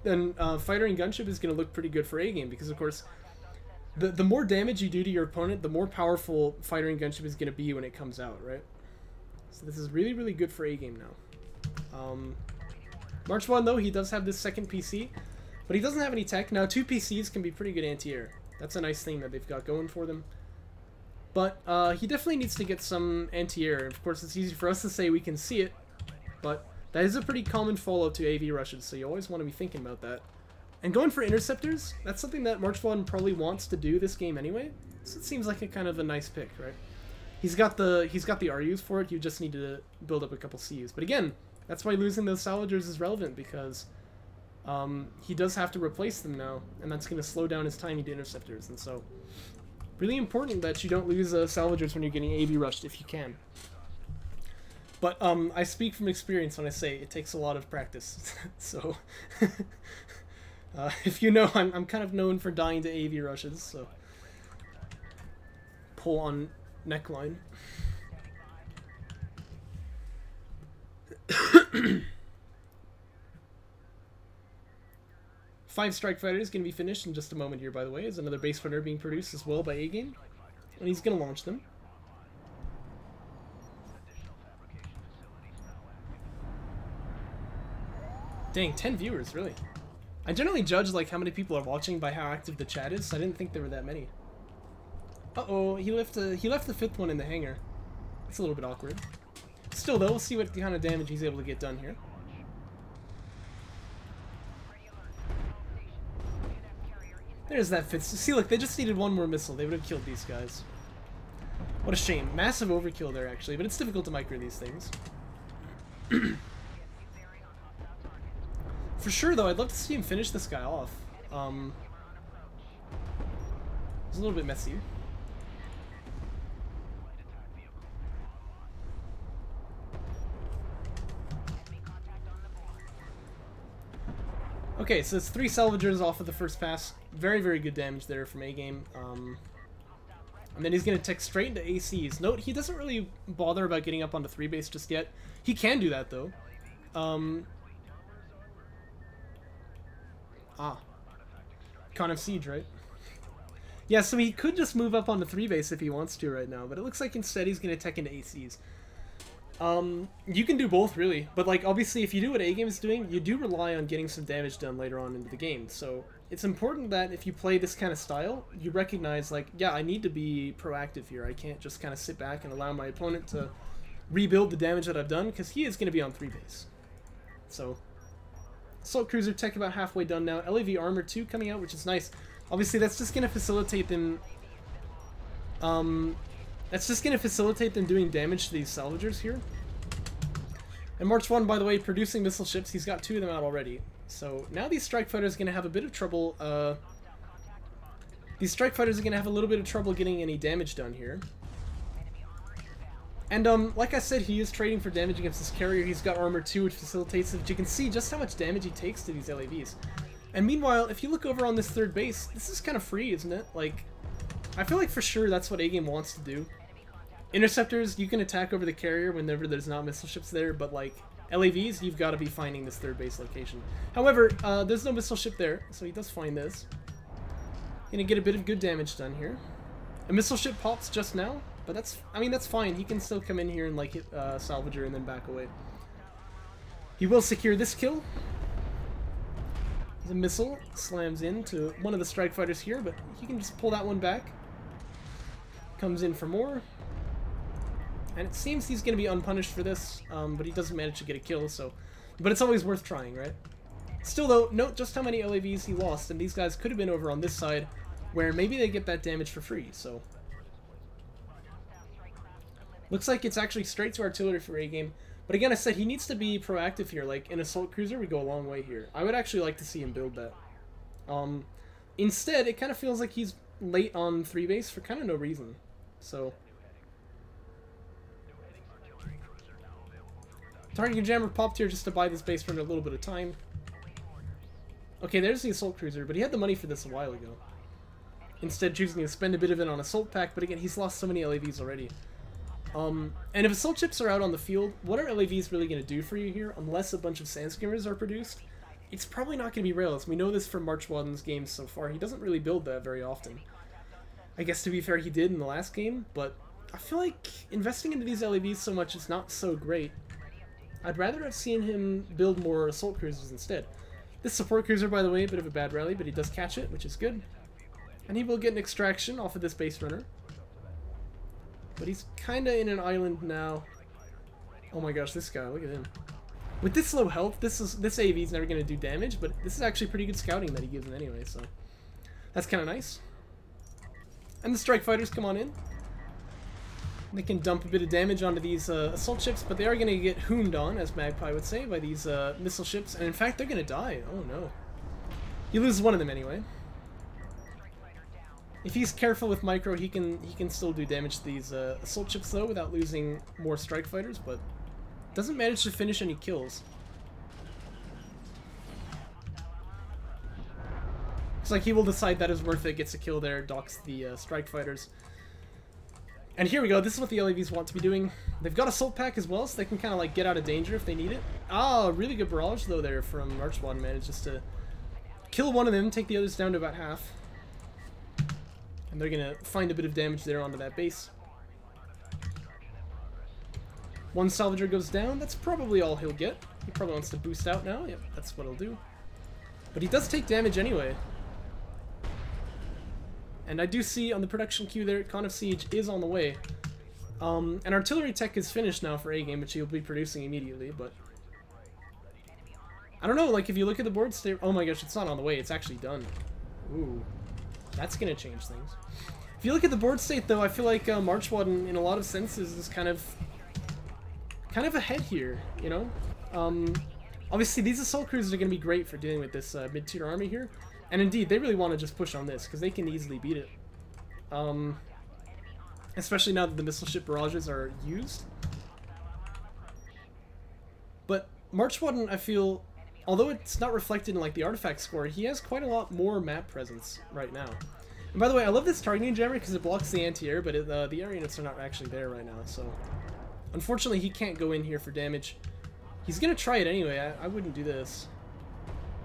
then fighter and gunship is going to look pretty good for A-game, because of course the more damage you do to your opponent, the more powerful fighter and gunship is going to be when it comes out, right? So this is really, really good for A-game now. MarchWaden, though, he does have this second PC, but he doesn't have any tech. Now, 2 PCs can be pretty good anti-air. That's a nice thing that they've got going for them. But he definitely needs to get some anti-air. Of course, it's easy for us to say we can see it, but that is a pretty common follow-up to AV rushes, so you always want to be thinking about that. And going for interceptors, that's something that MarchWaden probably wants to do this game anyway, so it seems like a kind of a nice pick, right? He's got the RUs for it, you just need to build up a couple CUs. But again, that's why losing those salvagers is relevant, because he does have to replace them now, and that's going to slow down his timing to interceptors, and so really important that you don't lose salvagers when you're getting AV rushed if you can. But I speak from experience when I say it takes a lot of practice. So if you know, I'm kind of known for dying to AV rushes. So pull on neckline. 5 strike fighters going to be finished in just a moment here, by the way. There's another base runner being produced as well by A-game, and he's going to launch them. Dang, 10 viewers, really. I generally judge like how many people are watching by how active the chat is, so I didn't think there were that many. Uh-oh, he left the 5th one in the hangar. It's a little bit awkward. Still though, we'll see what kind of damage he's able to get done here. There's that 5th. See, look, they just needed one more missile. They would have killed these guys. What a shame. Massive overkill there, actually, but it's difficult to micro these things. For sure, though, I'd love to see him finish this guy off. It's a little bit messy. Okay, so it's 3 salvagers off of the first pass. Very, very good damage there from A-game. And then he's going to tech straight into ACs. Note, he doesn't really bother about getting up onto 3 base just yet. He can do that, though. Con of Siege, right? Yeah, so he could just move up onto 3 base if he wants to right now, but it looks like instead he's going to tech into ACs. You can do both, really, but like obviously if you do what A-game is doing, you do rely on getting some damage done later on into the game, so it's important that if you play this kind of style, you recognize like, yeah, I need to be proactive here. I can't just kind of sit back and allow my opponent to rebuild the damage that I've done, because he is going to be on 3 base. So Assault Cruiser tech about halfway done now. LAV Armor 2 coming out, which is nice. Obviously, that's just going to facilitate them... doing damage to these salvagers here. And MarchWaden, by the way, producing missile ships. He's got 2 of them out already. So now these strike fighters are going to have a bit of trouble... these strike fighters are going to have a little bit of trouble getting any damage done here. And, like I said, he is trading for damage against this carrier. He's got armor 2, which facilitates it. But you can see just how much damage he takes to these LAVs. And meanwhile, if you look over on this 3rd base, this is kind of free, isn't it? Like, I feel like for sure that's what A-game wants to do. Interceptors, you can attack over the carrier whenever there's not missile ships there, but, like, LAVs, you've got to be finding this 3rd base location. However, there's no missile ship there, so he does find this. Gonna get a bit of good damage done here. A missile ship pops just now. But that's, I mean, that's fine. He can still come in here and, like, hit Salvager and then back away. He will secure this kill. The missile slams into one of the strike fighters here, but he can just pull that one back. Comes in for more. And it seems he's going to be unpunished for this, but he doesn't manage to get a kill, so... But it's always worth trying, right? Still, though, note just how many LAVs he lost, and these guys could have been over on this side, where maybe they get that damage for free, so... Looks like it's actually straight to artillery for A-game. But again, I said he needs to be proactive here. Like, in Assault Cruiser, we go a long way here. I would actually like to see him build that. Instead, it kind of feels like he's late on 3 base for kind of no reason. So targeting jammer popped here just to buy this base for a little bit of time. Okay, there's the assault cruiser, but he had the money for this a while ago. Instead choosing to spend a bit of it on assault pack, but again, he's lost so many LAVs already. And if assault chips are out on the field, what are LAVs really going to do for you here? Unless a bunch of sand skimmers are produced, it's probably not going to be rails. We know this from MarchWaden's games so far. He doesn't really build that very often. I guess to be fair, he did in the last game, but I feel like investing into these LAVs so much is not so great. I'd rather have seen him build more assault cruisers instead. This support cruiser, by the way, a bit of a bad rally, but he does catch it, which is good. And he will get an extraction off of this base runner. But he's kind of in an island now. Oh my gosh, this guy, look at him. With this low health, this AV is never going to do damage, but this is actually pretty good scouting that he gives him anyway, so that's kind of nice. And the strike fighters come on in. They can dump a bit of damage onto these assault ships, but they are going to get hooned on, as Magpie would say, by these missile ships, and in fact, they're going to die. Oh no. You lose one of them anyway. If he's careful with micro, he can still do damage to these assault ships though, without losing more strike fighters, but doesn't manage to finish any kills. Looks like he will decide that is worth it, gets a kill there, docks the strike fighters. And here we go, this is what the LAVs want to be doing. They've got assault pack as well, so they can kind of like get out of danger if they need it. Ah, really good barrage though there from MarchWaden, manages to kill one of them, take the others down to about half. And they're going to find a bit of damage there onto that base. One salvager goes down. That's probably all he'll get. He probably wants to boost out now. Yep, that's what he'll do. But he does take damage anyway. And I do see on the production queue there, Con of Siege is on the way. And artillery tech is finished now for A-Game, which he'll be producing immediately, but I don't know, like if you look at the board state, oh my gosh, it's not on the way, it's actually done. Ooh. That's going to change things. If you look at the board state, though, I feel like MarchWaden, in a lot of senses, is kind of ahead here, you know? Obviously, these assault cruisers are going to be great for dealing with this mid-tier army here. And indeed, they really want to just push on this, because they can easily beat it. Especially now that the missile ship barrages are used. But MarchWaden, I feel, although it's not reflected in like the artifact score, he has quite a lot more map presence right now. And by the way, I love this targeting jammer because it blocks the anti-air, but the air units are not actually there right now, so unfortunately he can't go in here for damage. He's gonna try it anyway. I wouldn't do this.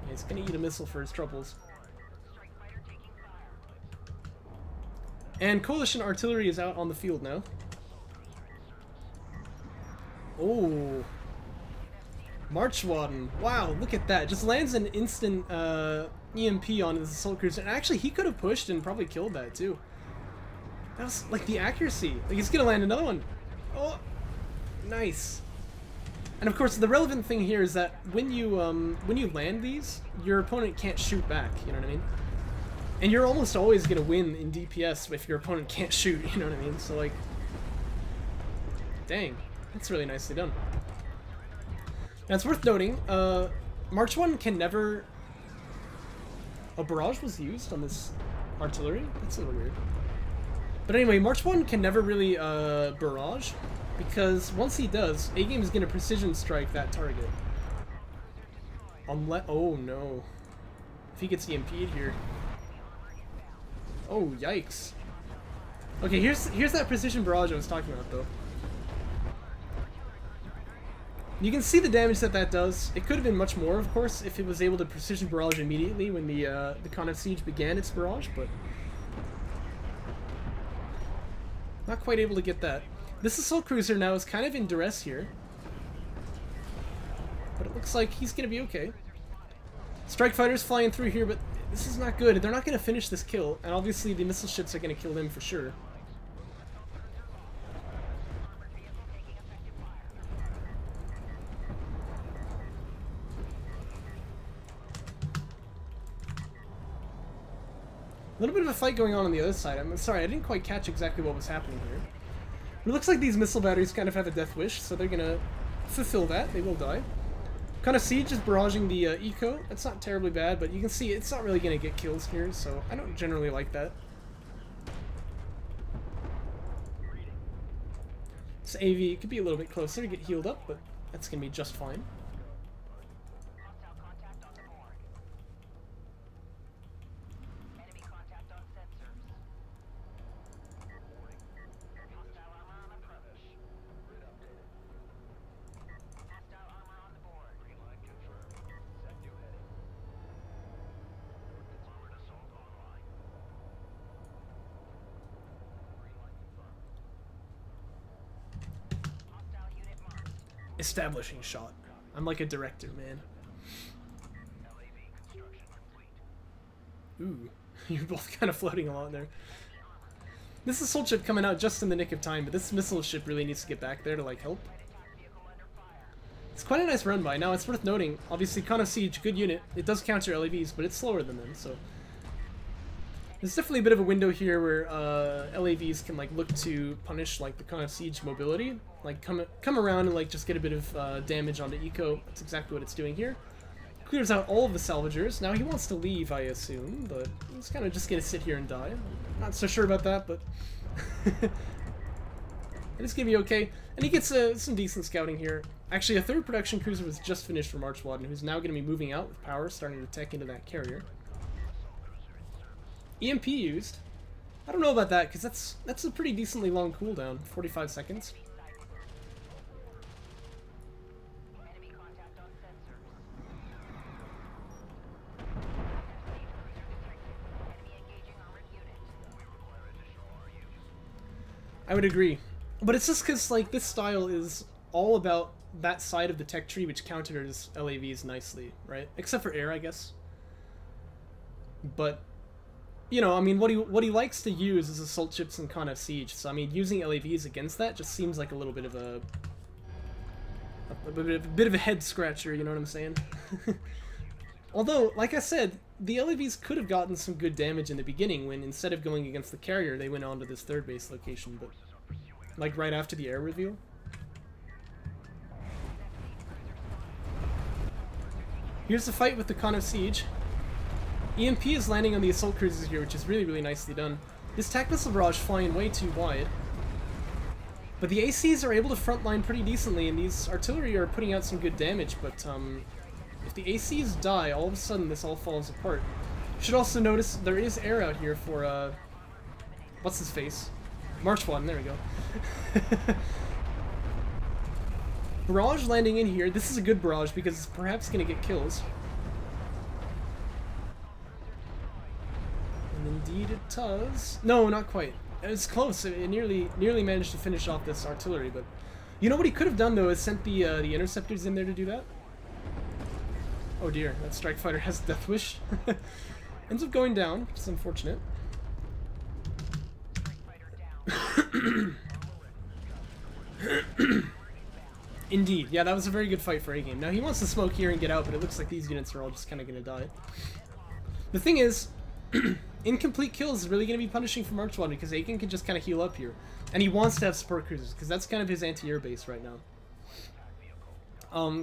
Yeah, he's gonna eat a missile for his troubles. And Coalition artillery is out on the field now. Oh. MarchWaden. Wow, look at that. Just lands an instant EMP on his assault cruiser. And actually, he could have pushed and probably killed that too. That was like the accuracy. Like he's gonna land another one. Oh, nice. And of course, the relevant thing here is that when you land these, your opponent can't shoot back. You know what I mean? And you're almost always gonna win in DPS if your opponent can't shoot. You know what I mean? So like, dang, that's really nicely done. Now it's worth noting, MarchWaden can never... A barrage was used on this artillery? That's a little weird. But anyway, MarchWaden can never really barrage, because once he does, A-Game is going to precision strike that target. Unless... Oh no. If he gets EMP'd here. Oh, yikes. Okay, here's that precision barrage I was talking about, though. You can see the damage that does. It could have been much more, of course, if it was able to precision barrage immediately when the Con of Siege began its barrage, but not quite able to get that. This assault cruiser now is kind of in duress here, but it looks like he's going to be okay. Strike fighters flying through here, but this is not good. They're not going to finish this kill, and obviously the missile ships are going to kill them for sure. A little bit of a fight going on the other side. I'm sorry, I didn't quite catch exactly what was happening here. But it looks like these missile batteries kind of have a death wish, so they're gonna fulfill that. They will die. Kind of Siege is barraging the eco. That's not terribly bad, but you can see it's not really gonna get kills here, so I don't generally like that. This AV could be a little bit closer to get healed up, but that's going to be just fine. Establishing shot. I'm like a director, man. Ooh, you're both kind of floating along there. This assault ship coming out just in the nick of time, but this missile ship really needs to get back there to like help. It's quite a nice run by. Now it's worth noting, obviously Con of Siege, good unit. It does counter LAVs, but it's slower than them, so there's definitely a bit of a window here where LAVs can like look to punish like the Con of Siege mobility, like come around and like just get a bit of damage onto eco. That's exactly what it's doing here. Clears out all of the salvagers. Now he wants to leave, I assume, but he's kind of just gonna sit here and die. Not so sure about that, but it's gonna be okay. And he gets some decent scouting here. Actually, a third production cruiser was just finished for MarchWaden, who's now gonna be moving out with power, starting to tech into that carrier. EMP used. I don't know about that, because that's a pretty decently long cooldown, 45 seconds. I would agree. But it's just because, like, this style is all about that side of the tech tree which counters LAVs nicely, right? Except for air, I guess. But you know, I mean, what he likes to use is assault ships and Con of Siege. So I mean, using LAVs against that just seems like a little bit of a bit of a head scratcher. You know what I'm saying? Although, like I said, the LAVs could have gotten some good damage in the beginning when instead of going against the carrier, they went on to this third base location. But like right after the air reveal. Here's the fight with the Con of Siege. EMP is landing on the assault cruisers here, which is really, really nicely done. This tac missile barrage flying way too wide. But the ACs are able to frontline pretty decently, and these artillery are putting out some good damage, but if the ACs die, all of a sudden this all falls apart. You should also notice there is air out here for, what's his face? MarchWaden, there we go. Barrage landing in here. This is a good barrage because it's perhaps going to get kills. Indeed it does. No, not quite. It's close. It nearly managed to finish off this artillery, but you know what he could have done though is sent the interceptors in there to do that. Oh dear, that strike fighter has Death Wish. Ends up going down. It's unfortunate. Indeed, yeah, that was a very good fight for A-Game. Now he wants to smoke here and get out, but it looks like these units are all just kind of going to die. The thing is, incomplete kills is really going to be punishing for MarchWaden because A-Game can just kind of heal up here. And he wants to have support cruisers because that's kind of his anti-air base right now.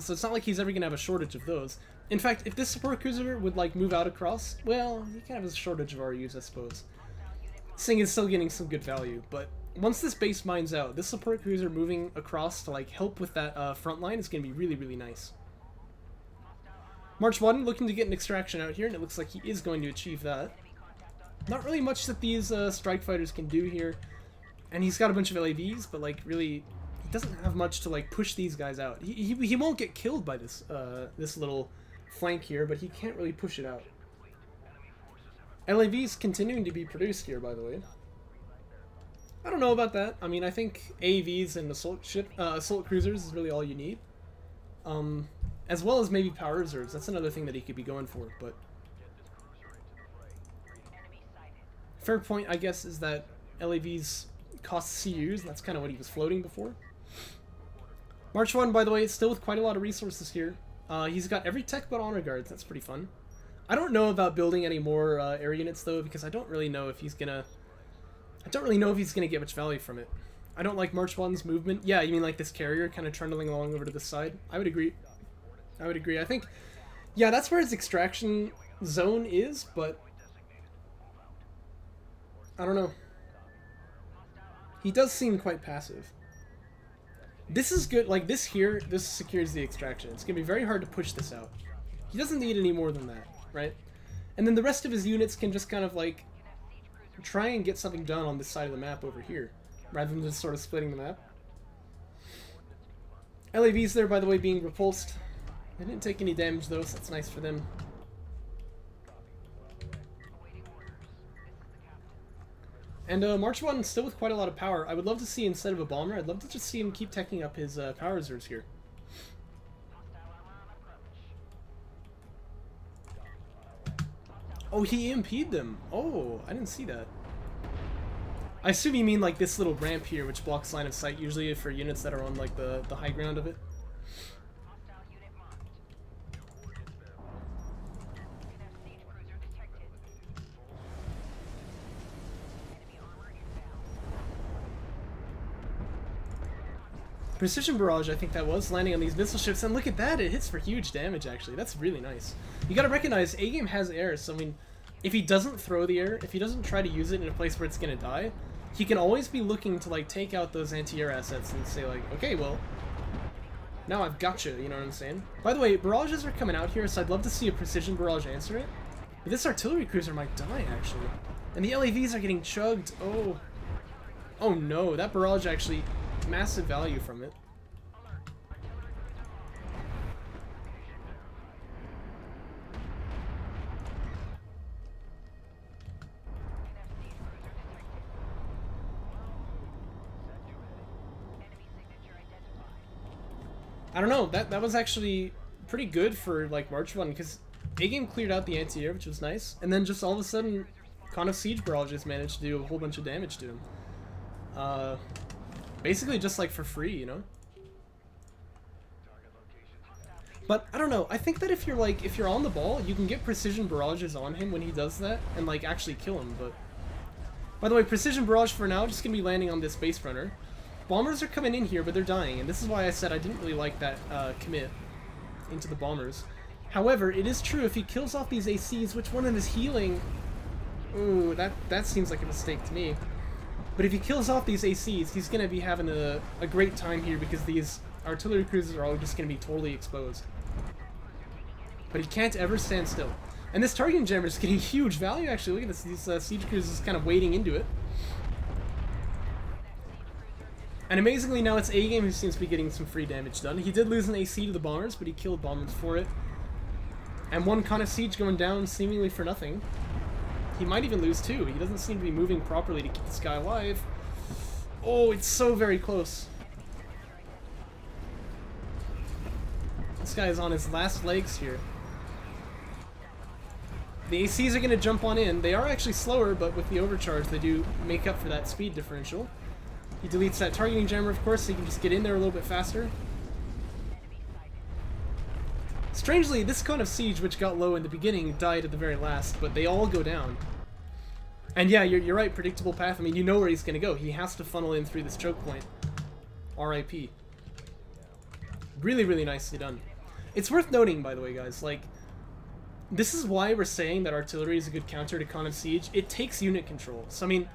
So it's not like he's ever going to have a shortage of those. In fact, if this support cruiser would like move out across, well, he kind of has a shortage of RUs, I suppose. Sing is still getting some good value, but once this base mines out, this support cruiser moving across to like help with that front line is going to be really, really nice. MarchWaden looking to get an extraction out here, and it looks like he is going to achieve that. Not really much that these strike fighters can do here, and he's got a bunch of LAVs, but like really, he doesn't have much to like push these guys out. He won't get killed by this this little flank here, but he can't really push it out. LAVs continuing to be produced here, by the way. I don't know about that. I mean, I think AVs and assault cruisers is really all you need. As well as maybe power reserves. That's another thing that he could be going for, but fair point, I guess, is that LAVs cost CUs, and that's kind of what he was floating before. MarchWaden, by the way, is still with quite a lot of resources here. He's got every tech but honor guards. That's pretty fun. I don't know about building any more air units though, because I don't really know if he's gonna get much value from it. I don't like MarchWaden's movement. Yeah, you mean like this carrier kind of trundling along over to the side? I would agree. I would agree. I think, yeah, that's where his extraction zone is, but I don't know. He does seem quite passive. This is good. Like, this here, this secures the extraction. It's going to be very hard to push this out. He doesn't need any more than that, right? And then the rest of his units can just kind of, like, try and get something done on this side of the map over here, rather than just sort of splitting the map. LAV's there, by the way, being repulsed. They didn't take any damage, though, so that's nice for them. And MarchWaden still with quite a lot of power. I would love to see, instead of a bomber, I'd love to just see him keep teching up his power reserves here. Oh, he EMP'd them. Oh, I didn't see that. I assume you mean like this little ramp here, which blocks line of sight, usually for units that are on like the high ground of it. Precision barrage, I think that was, landing on these missile ships, and look at that, it hits for huge damage, actually. That's really nice. You gotta recognize, A-Game has air, so I mean, if he doesn't throw the air, if he doesn't try to use it in a place where it's gonna die, he can always be looking to, like, take out those anti-air assets and say, like, okay, well, now I've got you know what I'm saying? By the way, barrages are coming out here, so I'd love to see a precision barrage answer it. But this artillery cruiser might die, actually. And the LAVs are getting chugged. Oh. Oh no, that barrage actually... massive value from it. I don't know, that was actually pretty good for like MarchWaden, because A-Game cleared out the anti-air, which was nice, and then just all of a sudden Con of Siege barrages managed to do a whole bunch of damage to him. Basically just like for free, you know? But I don't know, I think that if you're on the ball, you can get precision barrages on him when he does that and like actually kill him. But by the way, precision barrage for now just gonna be landing on this base runner. Bombers are coming in here, but they're dying, and this is why I said I didn't really like that commit into the bombers. However, it is true, if he kills off these ACs, which one of them is healing? Ooh, that seems like a mistake to me. But if he kills off these ACs, he's going to be having a great time here, because these artillery cruisers are all just going to be totally exposed. But he can't ever stand still. And this targeting jammer is getting huge value, actually. Look at this, these siege cruisers kind of wading into it. And amazingly now it's A-Game who seems to be getting some free damage done. He did lose an AC to the bombers, but he killed bombers for it. And one Con of Siege going down seemingly for nothing. He might even lose two. He doesn't seem to be moving properly to keep this guy alive. Oh, it's so very close. This guy is on his last legs here. The ACs are going to jump on in. They are actually slower, but with the overcharge they do make up for that speed differential. He deletes that targeting jammer, of course, so he can just get in there a little bit faster. Strangely, this Con of Siege, which got low in the beginning, died at the very last, but they all go down. And yeah, you're right, predictable path. I mean, you know where he's going to go. He has to funnel in through this choke point. RIP. Really, really nicely done. It's worth noting, by the way, guys, like, this is why we're saying that artillery is a good counter to Con of Siege. It takes unit control. So, I mean,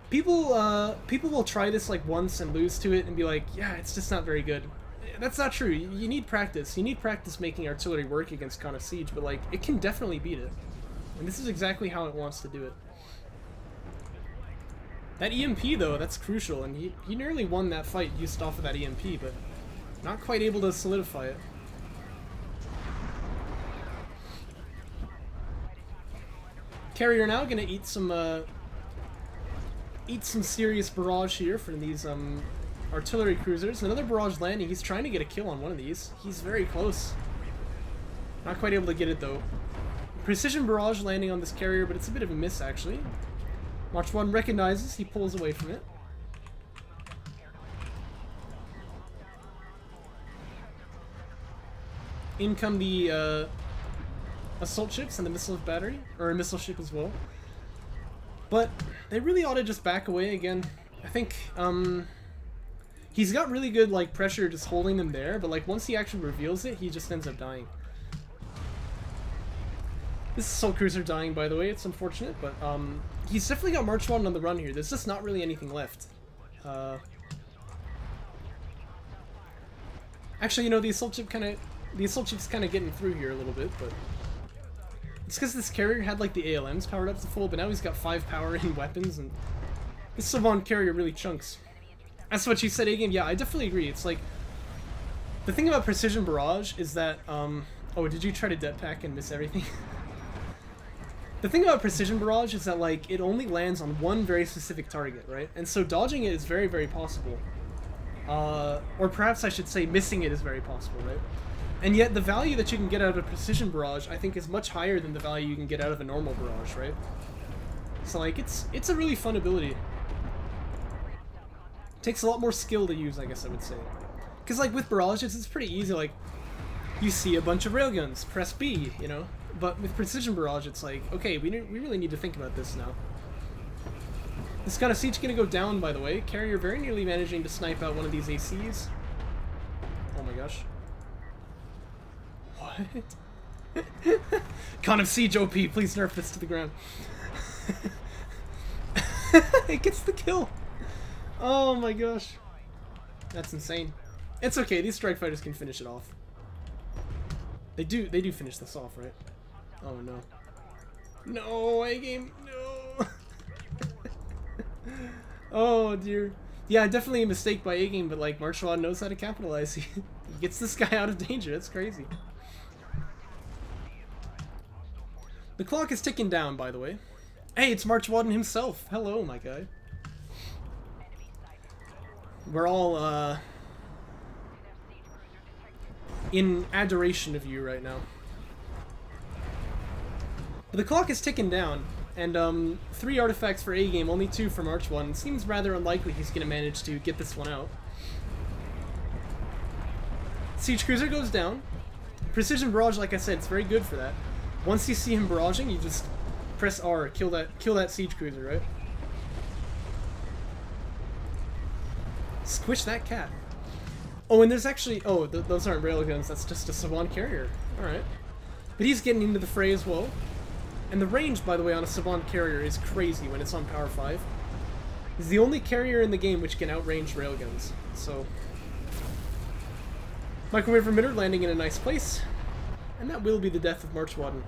people will try this, like, once and lose to it and be like, yeah, it's just not very good. That's not true. You need practice. You need practice making artillery work against Con of Siege, but, like, it can definitely beat it. And this is exactly how it wants to do it. That EMP, though, that's crucial, and he nearly won that fight just off of that EMP, but not quite able to solidify it. Carrier now gonna eat some serious barrage here from these artillery cruisers. Another barrage landing. He's trying to get a kill on one of these. He's very close. Not quite able to get it though. Precision barrage landing on this carrier, but it's a bit of a miss actually. MarchWaden recognizes, he pulls away from it. In come the assault ships and the missile battery, or a missile ship as well. But they really ought to just back away again. I think he's got really good like pressure just holding them there, but like once he actually reveals it, he just ends up dying. This assault cruiser dying, by the way. It's unfortunate, but he's definitely got MarchWaden on the run here. There's just not really anything left. Actually, you know, the assault chip's kind of getting through here a little bit, but it's because this carrier had like the ALMs powered up to full, but now he's got 5 power in weapons, and this Savant carrier really chunks. That's what you said, A-Game. Yeah, I definitely agree. It's like the thing about Precision Barrage is that oh, did you try to jetpack and miss everything? The thing about Precision Barrage is that, like, it only lands on one very specific target, right? And so dodging it is very, very possible. Or perhaps I should say missing it is very possible, right? And yet the value that you can get out of a Precision Barrage, I think, is much higher than the value you can get out of a normal Barrage, right? So, like, it's a really fun ability. Takes a lot more skill to use, I guess I would say. Because, like, with Barrages, it's pretty easy, like, you see a bunch of railguns, press B, you know? But with Precision Barrage, it's like, okay, we really need to think about this now. This kind of siege gonna go down, by the way. Carrier very nearly managing to snipe out one of these ACs. Oh my gosh. What? Con of Siege OP, please nerf this to the ground. It gets the kill. Oh my gosh. That's insane. It's okay, these strike fighters can finish it off. They do finish this off, right? Oh no. No, A-Game, no! Oh dear. Yeah, definitely a mistake by A-Game, but like, MarchWaden knows how to capitalize. He gets this guy out of danger, that's crazy. The clock is ticking down, by the way. Hey, it's MarchWaden himself! Hello, my guy. We're all, in adoration of you right now. But the clock is ticking down, and 3 artifacts for A-Game, only 2 for MarchWaden. It seems rather unlikely he's going to manage to get this one out. Siege Cruiser goes down. Precision Barrage, like I said, it's very good for that. Once you see him barraging, you just press R, kill that Siege Cruiser, right? Squish that cat. Oh, and there's actually... Oh, those aren't railguns, that's just a Savant carrier. Alright. But he's getting into the fray as well. And the range, by the way, on a Savant carrier is crazy when it's on Power 5. He's the only carrier in the game which can outrange railguns. So... Microwave emitter landing in a nice place. And that will be the death of MarchWaden.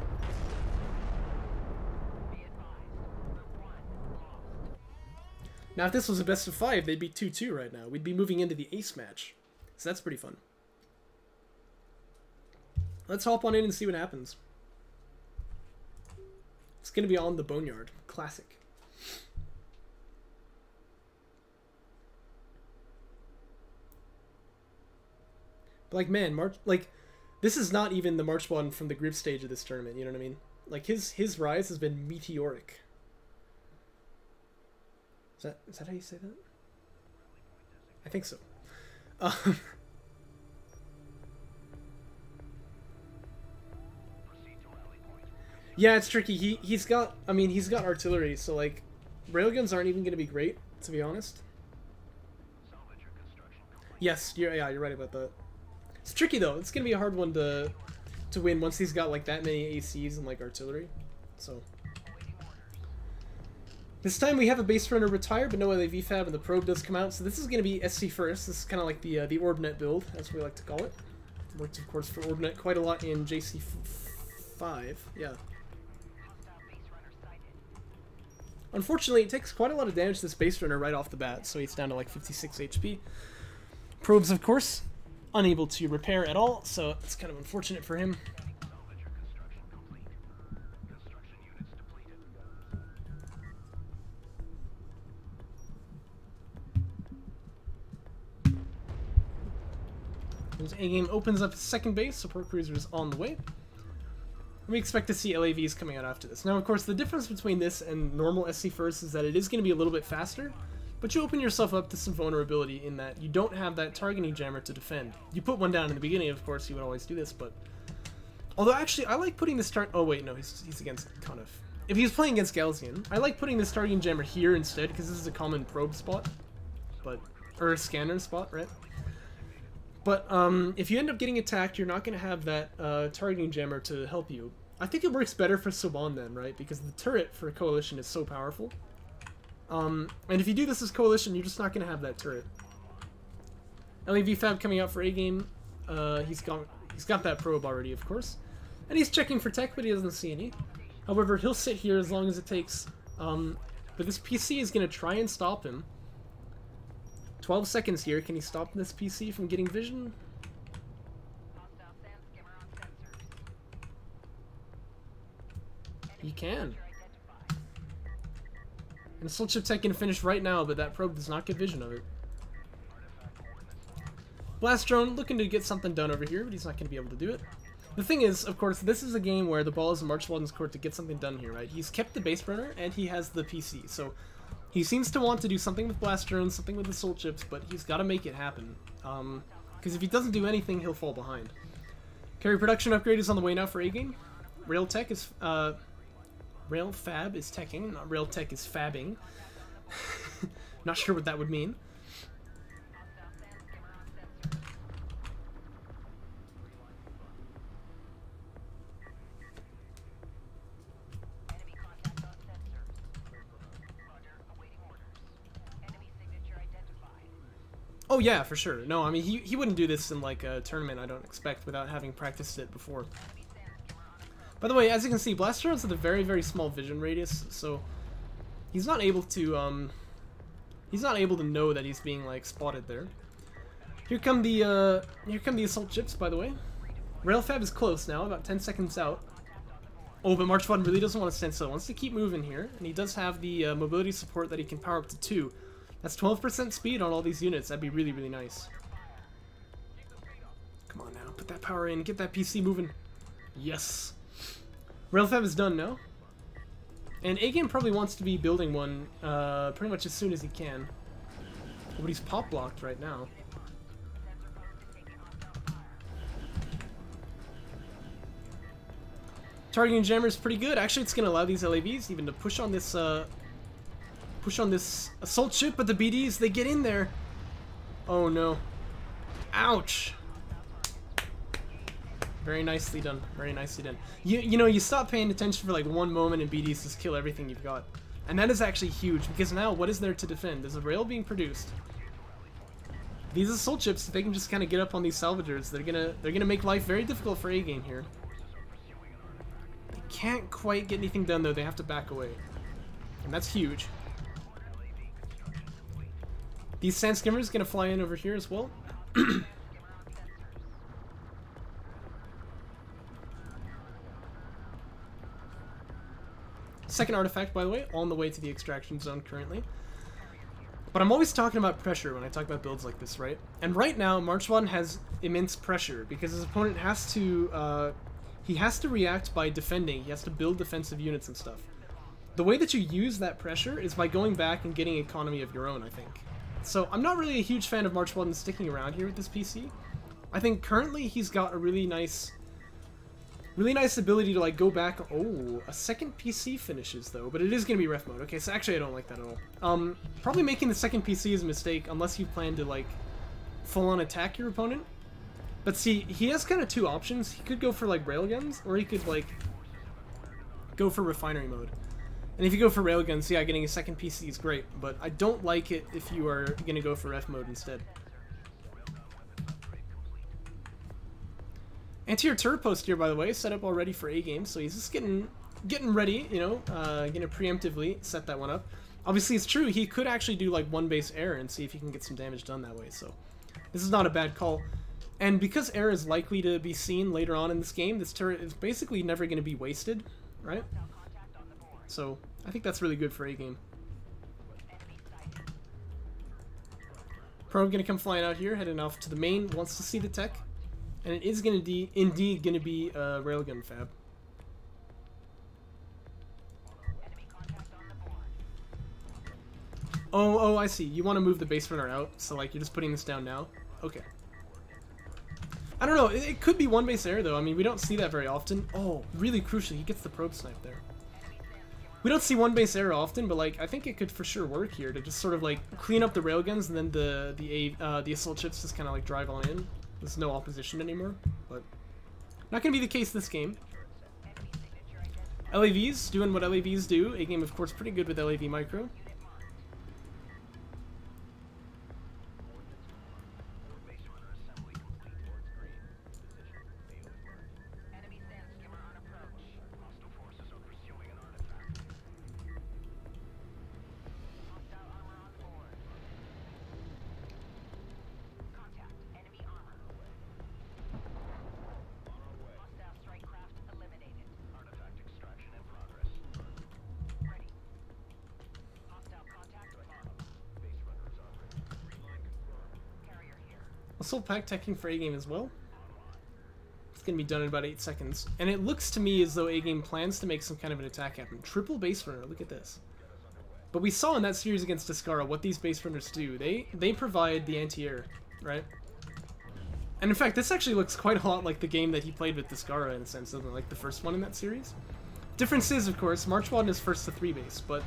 Now, if this was a best of 5, they'd be 2-2 right now. We'd be moving into the ace match. So that's pretty fun. Let's hop on in and see what happens. It's going to be on the Boneyard. Classic. But like, man, this is not even the MarchWaden from the group stage of this tournament, you know what I mean? Like, his rise has been meteoric. Is that how you say that? I think so. Yeah, it's tricky. He's got artillery, so like railguns aren't even going to be great, to be honest. Yes, you're right about that. It's tricky though. It's going to be a hard one to win once he's got like that many ACs and like artillery. So this time we have a base runner retire, but no LA VFAB, and the probe does come out. So this is going to be SC first. This is kind of like the Orbnet build, as we like to call it. Worked, of course, for Orbnet quite a lot in JC5. Yeah. Unfortunately, it takes quite a lot of damage to this base runner right off the bat, so he's down to like 56 HP. Probes, of course, unable to repair at all, so it's kind of unfortunate for him. A-Game opens up his second base, support cruiser is on the way. We expect to see LAVs coming out after this. Now, of course, the difference between this and normal SC first is that it is going to be a little bit faster, but you open yourself up to some vulnerability in that you don't have that targeting jammer to defend. You put one down in the beginning, of course, you would always do this, but... Although, actually, I like putting this oh, wait, no, he's against kind of... If he's playing against Galzian, I like putting this targeting jammer here instead, because this is a common probe spot. But... Or a scanner spot, right? But if you end up getting attacked, you're not going to have that targeting jammer to help you. I think it works better for Soban then, right? Because the turret for Coalition is so powerful. And if you do this as Coalition, you're just not going to have that turret. LAV Fab coming out for A-Game. He's got that probe already, of course. And he's checking for tech, but he doesn't see any. However, he'll sit here as long as it takes. But this PC is going to try and stop him. 12 seconds here. Can he stop this PC from getting vision? He can. And Assault Ship Tech can finish right now, but that probe does not get vision of it. Blast Drone looking to get something done over here, but he's not going to be able to do it. The thing is, of course, this is a game where the ball is in MarchWaden's court to get something done here, right? He's kept the base burner, and he has the PC, so he seems to want to do something with Blast Drones, something with Assault Ships, but he's got to make it happen. Because if he doesn't do anything, he'll fall behind. Carry production upgrade is on the way now for A-Game. Rail Tech is, Rail Fab is teching, not Rail Tech is fabbing. Not sure what that would mean. Oh yeah, for sure. No, I mean, he wouldn't do this in like a tournament, I don't expect, without having practiced it before. By the way, as you can see, Blast Drones have a very, very small vision radius, so he's not able to know that he's being like spotted there. Here come the assault ships, by the way. Railfab is close now, about 10 seconds out. Oh, but MarchWaden really doesn't want to stand still. He wants to keep moving here, and he does have the mobility support that he can power up to 2. That's 12% speed on all these units. That'd be really, really nice. Come on now, put that power in, get that PC moving. Yes. Railfab is done now. And A-Game probably wants to be building one pretty much as soon as he can. But he's pop blocked right now. Targeting jammer is pretty good. Actually, it's going to allow these LAVs even to push on this assault ship, but the BDs, they get in there. Oh no. Ouch. Very nicely done. Very nicely done. You know, you stop paying attention for like one moment and BDs just kill everything you've got. And that is actually huge, because now what is there to defend? There's a rail being produced. These assault ships, they can just kind of get up on these salvagers. They're gonna make life very difficult for A-Game here. They can't quite get anything done though. They have to back away. And that's huge. These sand skimmers gonna fly in over here as well. Second artifact, by the way, on the way to the extraction zone currently. But I'm always talking about pressure when I talk about builds like this, right? And right now, MarchWaden has immense pressure because his opponent has to, he has to react by defending. He has to build defensive units and stuff. The way that you use that pressure is by going back and getting economy of your own, I think. So I'm not really a huge fan of MarchWaden sticking around here with this PC. I think currently he's got a really nice ability to like go back. Oh, a second PC finishes though, but it is going to be ref mode. Okay, so actually I don't like that at all. Probably making the second PC is a mistake unless you plan to like full on attack your opponent. But see, he has kind of two options. He could go for like railguns, or he could like go for refinery mode. And if you go for railguns, yeah, getting a second PC is great, but I don't like it if you are going to go for ref mode instead. Anti-air turret post here, by the way, set up already for A-Game, so he's just getting ready, you know, gonna preemptively set that one up. Obviously, it's true, he could actually do like one base air and see if he can get some damage done that way, so this is not a bad call. And because air is likely to be seen later on in this game, this turret is basically never going to be wasted, right? So I think that's really good for A-Game. Probe gonna come flying out here, heading off to the main, wants to see the tech. And it is going to indeed going to be a railgun fab. Oh, I see. You want to move the base runner out, so like you're just putting this down now? Okay. I don't know. It could be one base air though. I mean, we don't see that very often. Oh, really crucial. He gets the probe snipe there. We don't see one base air often, but like I think it could for sure work here to just sort of like clean up the railguns and then the assault ships just kind of like drive on in. There's no opposition anymore, but not going to be the case this game. LAVs, doing what LAVs do. A-Game, of course, pretty good with LAV micro. Assault pack teching for A-Game as well. It's going to be done in about 8 seconds. And it looks to me as though A-Game plans to make some kind of an attack happen. Triple base runner, look at this. But we saw in that series against Descara what these base runners do. They provide the anti-air, right? And in fact, this actually looks quite a lot like the game that he played with Descara in a sense, doesn't it? Like the first one in that series. Difference is, of course, MarchWaden is first to 3 base, but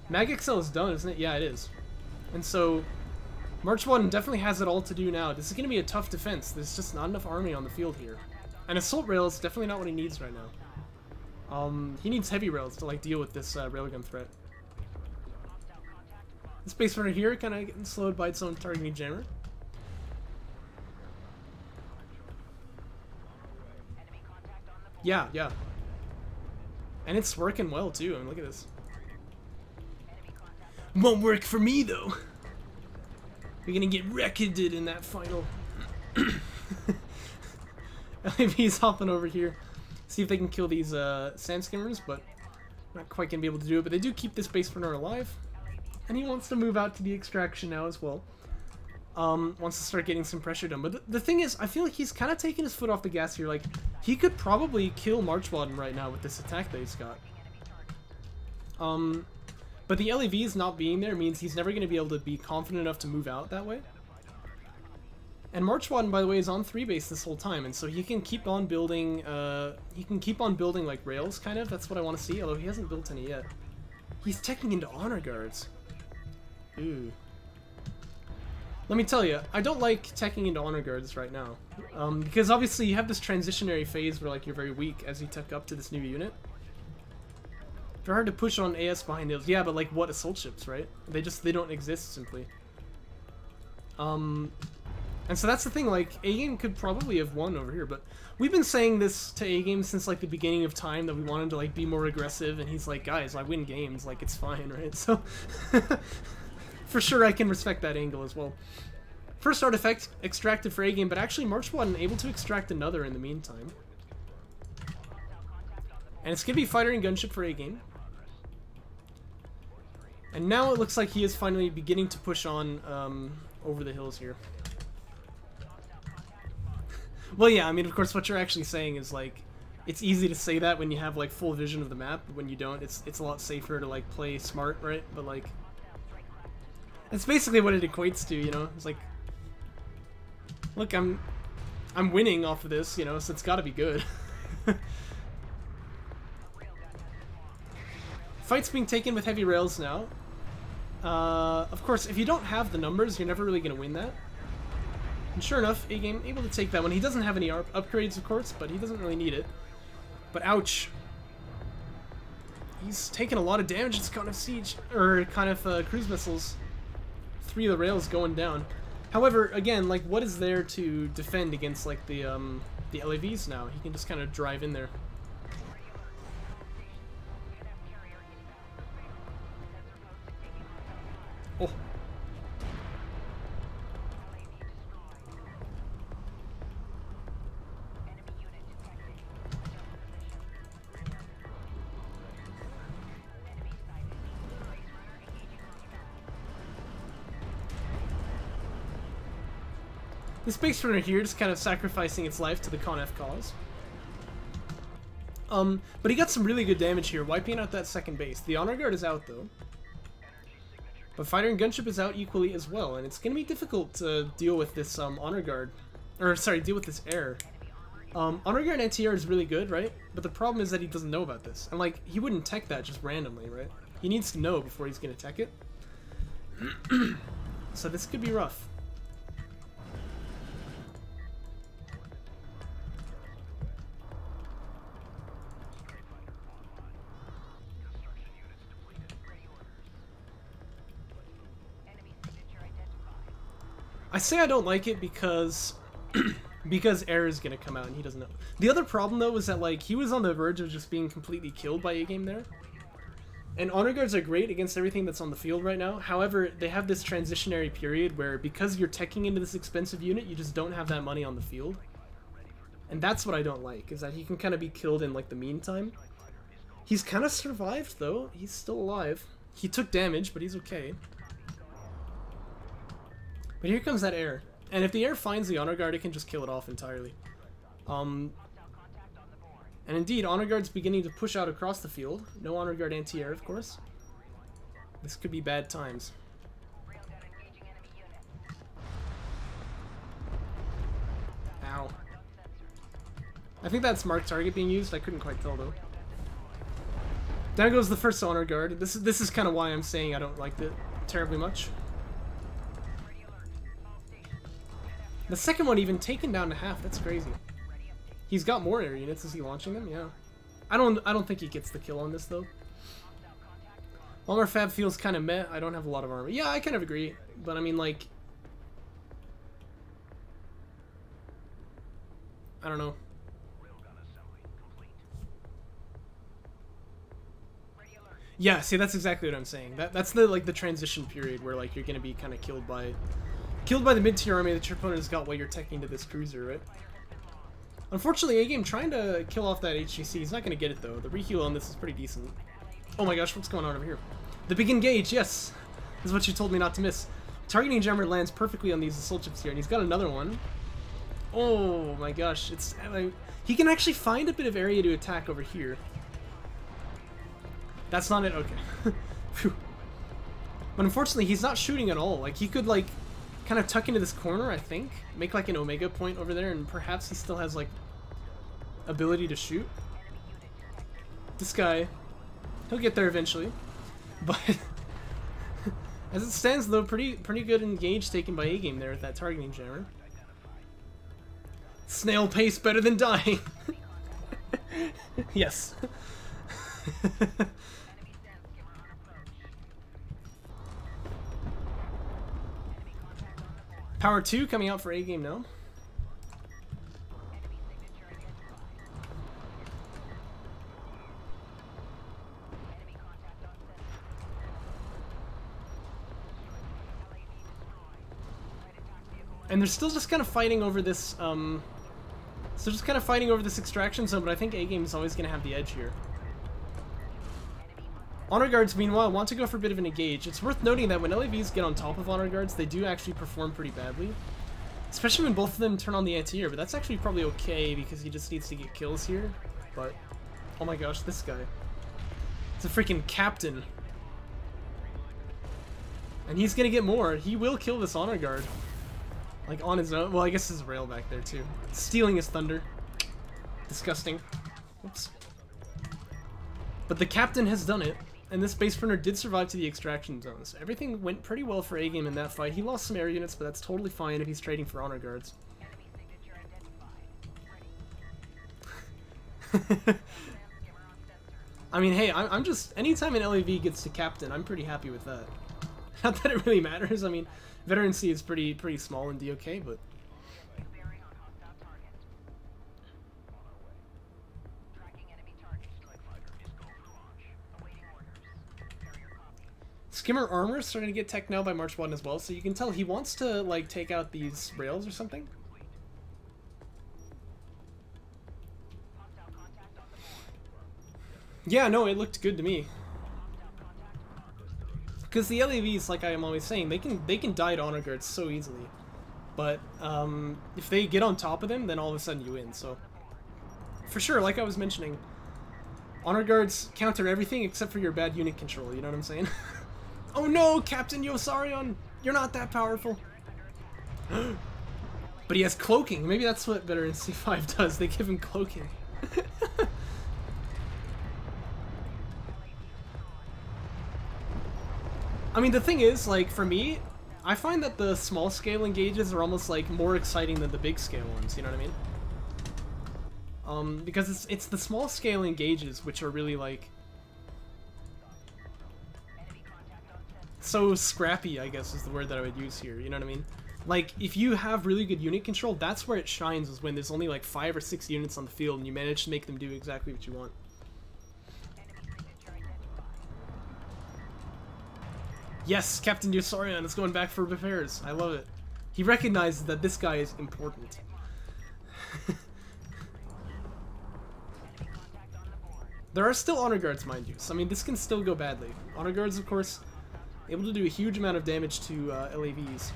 MagXL is done, isn't it? Yeah, it is. And so MarchWaden definitely has it all to do now. This is going to be a tough defense. There's just not enough army on the field here. And Assault Rail is definitely not what he needs right now. He needs heavy rails to like deal with this railgun threat. This base runner here kind of getting slowed by its own targeting jammer. Yeah, yeah. And it's working well too. I mean, look at this. Won't work for me though. We're gonna get wrecked in that final. LAV's hopping over here. See if they can kill these sand skimmers, but not quite gonna be able to do it. But they do keep this base runner alive. And he wants to move out to the extraction now as well. Wants to start getting some pressure done. But the thing is, I feel like he's kind of taking his foot off the gas here. Like, he could probably kill MarchWaden right now with this attack that he's got. But the LAVs not being there means he's never going to be able to be confident enough to move out that way. And MarchWaden, by the way, is on 3 base this whole time, and so he can keep on building, like, rails, kind of. That's what I want to see, although he hasn't built any yet. He's teching into honor guards. Ooh. Let me tell you, I don't like teching into honor guards right now. Because obviously you have this transitionary phase where like you're very weak as you tech up to this new unit. They're hard to push on AS behind those. Yeah, but like what assault ships, right? They don't exist simply. And so that's the thing, like A-Game could probably have won over here, but we've been saying this to A-Game since like the beginning of time that we wanted to like be more aggressive, and he's like, guys, I win games, like it's fine, right? So for sure I can respect that angle as well. First artifact extracted for A-Game, but actually MarchWaden able to extract another in the meantime. And it's going to be fighter and gunship for A-Game. And now it looks like he is finally beginning to push on over the hills here. Well, yeah, I mean, of course, what you're actually saying is, like, it's easy to say that when you have, like, full vision of the map, but when you don't, it's a lot safer to, like, play smart, right? But, like, that's basically what it equates to, you know? It's like, look, I'm winning off of this, you know, so it's gotta be good. Fight's being taken with heavy rails now. Of course, if you don't have the numbers, you're never really gonna win that. And sure enough, A-Game able to take that one. He doesn't have any upgrades, of course, but he doesn't really need it. But ouch. He's taking a lot of damage. It's kind of siege, or kind of cruise missiles. 3 of the rails going down. However, again, like, what is there to defend against, like, the LAVs now? He can just kind of drive in there. Oh. This base runner here just kind of sacrificing its life to the Con-F cause. But he got some really good damage here, wiping out that second base. The honor guard is out though. But fighter and gunship is out equally as well, and it's going to be difficult to deal with this honor guard. Or, sorry, deal with this air. Honor guard anti-air is really good, right? But the problem is that he doesn't know about this. And, like, he wouldn't tech that just randomly, right? He needs to know before he's going to tech it. So this could be rough. I say I don't like it because because air is gonna come out and he doesn't know. The other problem though is that like he was on the verge of just being completely killed by A-Game there. And honor guards are great against everything that's on the field right now. However, they have this transitionary period where because you're teching into this expensive unit, you just don't have that money on the field. And that's what I don't like, is that he can kind of be killed in like the meantime. He's kind of survived though. He's still alive. He took damage, but he's okay. But here comes that air. And if the air finds the honor guard, it can just kill it off entirely. And indeed, honor guard's beginning to push out across the field. No honor guard anti-air, of course. This could be bad times. Ow. I think that's marked target being used. I couldn't quite tell though. There goes the first honor guard. This is kind of why I'm saying I don't like it terribly much. The second one even taken down to half. That's crazy. He's got more air units. Is he launching them? Yeah. I don't think he gets the kill on this though. Armor Fab feels kind of meh. I don't have a lot of armor. Yeah, I kind of agree. But I mean, like, I don't know. Yeah, see, that's exactly what I'm saying. That's the like the transition period where like you're gonna be kind of killed by the mid-tier army that your opponent has got while you're teching to this cruiser, right? Unfortunately, A-Game trying to kill off that HGC. He's not gonna get it though. The reheal on this is pretty decent. Oh my gosh, what's going on over here? The big engage, yes! This is what you told me not to miss. Targeting Jammer lands perfectly on these assault ships here, and he's got another one. Oh my gosh, it's like, he can actually find a bit of area to attack over here. That's not it? Okay. Phew. But unfortunately, he's not shooting at all. Like, he could, like, kind of tuck into this corner, I think. Make, like, an Omega point over there, and perhaps he still has, like, ability to shoot. This guy, he'll get there eventually. But as it stands, though, pretty good engage taken by A-Game there with that targeting jammer. Snail pace better than dying. Yes. Power 2 coming out for A-Game now. And they're still just kind of fighting over this, extraction zone, but I think A-Game is always going to have the edge here. Honor Guards, meanwhile, want to go for a bit of an engage. It's worth noting that when LAVs get on top of Honor Guards, they do actually perform pretty badly. Especially when both of them turn on the anti-air, but that's actually probably okay because he just needs to get kills here. But, oh my gosh, this guy. It's a freaking captain. And he's gonna get more. He will kill this Honor Guard. Like, on his own. Well, I guess his rail back there, too. Stealing his thunder. Disgusting. Oops. But the captain has done it. And this base printer did survive to the extraction zone, so everything went pretty well for A-Game in that fight. He lost some air units, but that's totally fine if he's trading for Honor Guards. I mean, hey, I'm just... Anytime an LAV gets to captain, I'm pretty happy with that. Not that it really matters, I mean, veterancy is pretty small in DOK, but... Skimmer armor is starting to get tech now by MarchWaden as well, so you can tell he wants to, like, take out these rails or something. Yeah, no, it looked good to me. Because the LAVs, like I am always saying, they can die to Honor Guards so easily. But, if they get on top of them, then all of a sudden you win, so... For sure, like I was mentioning, Honor Guards counter everything except for your bad unit control, you know what I'm saying? Oh no, Captain Yosarion! You're not that powerful! But he has cloaking. Maybe that's what Veteran C5 does. They give him cloaking. I mean, the thing is, like, for me, I find that the small scale engages are almost, like, more exciting than the big scale ones, you know what I mean? Because it's the small scale engages which are really, like... so scrappy, I guess is the word that I would use here, you know what I mean? Like, if you have really good unit control, that's where it shines, is when there's only like 5 or 6 units on the field and you manage to make them do exactly what you want. Yes, Captain Yosarion is going back for repairs. I love it. He recognizes that this guy is important. There are still Honor Guards, mind you, so I mean, this can still go badly. Honor Guards, of course, able to do a huge amount of damage to LAVs.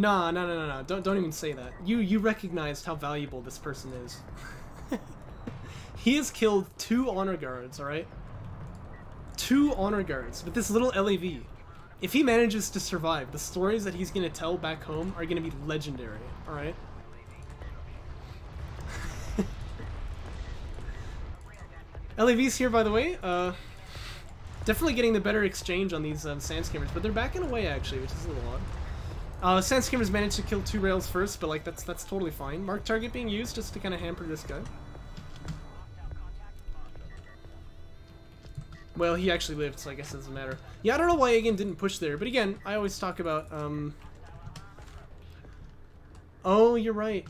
No. Don't even say that. You recognized how valuable this person is. He has killed 2 honor guards, alright? 2 honor guards with this little LAV. If he manages to survive, the stories that he's gonna tell back home are gonna be legendary, alright? LAV's here, by the way. Definitely getting the better exchange on these sand skimmers, but they're backing away actually, which is a little odd. Sand skimmers managed to kill 2 rails first, but like that's totally fine. Mark target being used just to kind of hamper this guy. Well, he actually lived, so I guess it doesn't matter. Yeah, I don't know why again didn't push there, but again, I always talk about oh, you're right.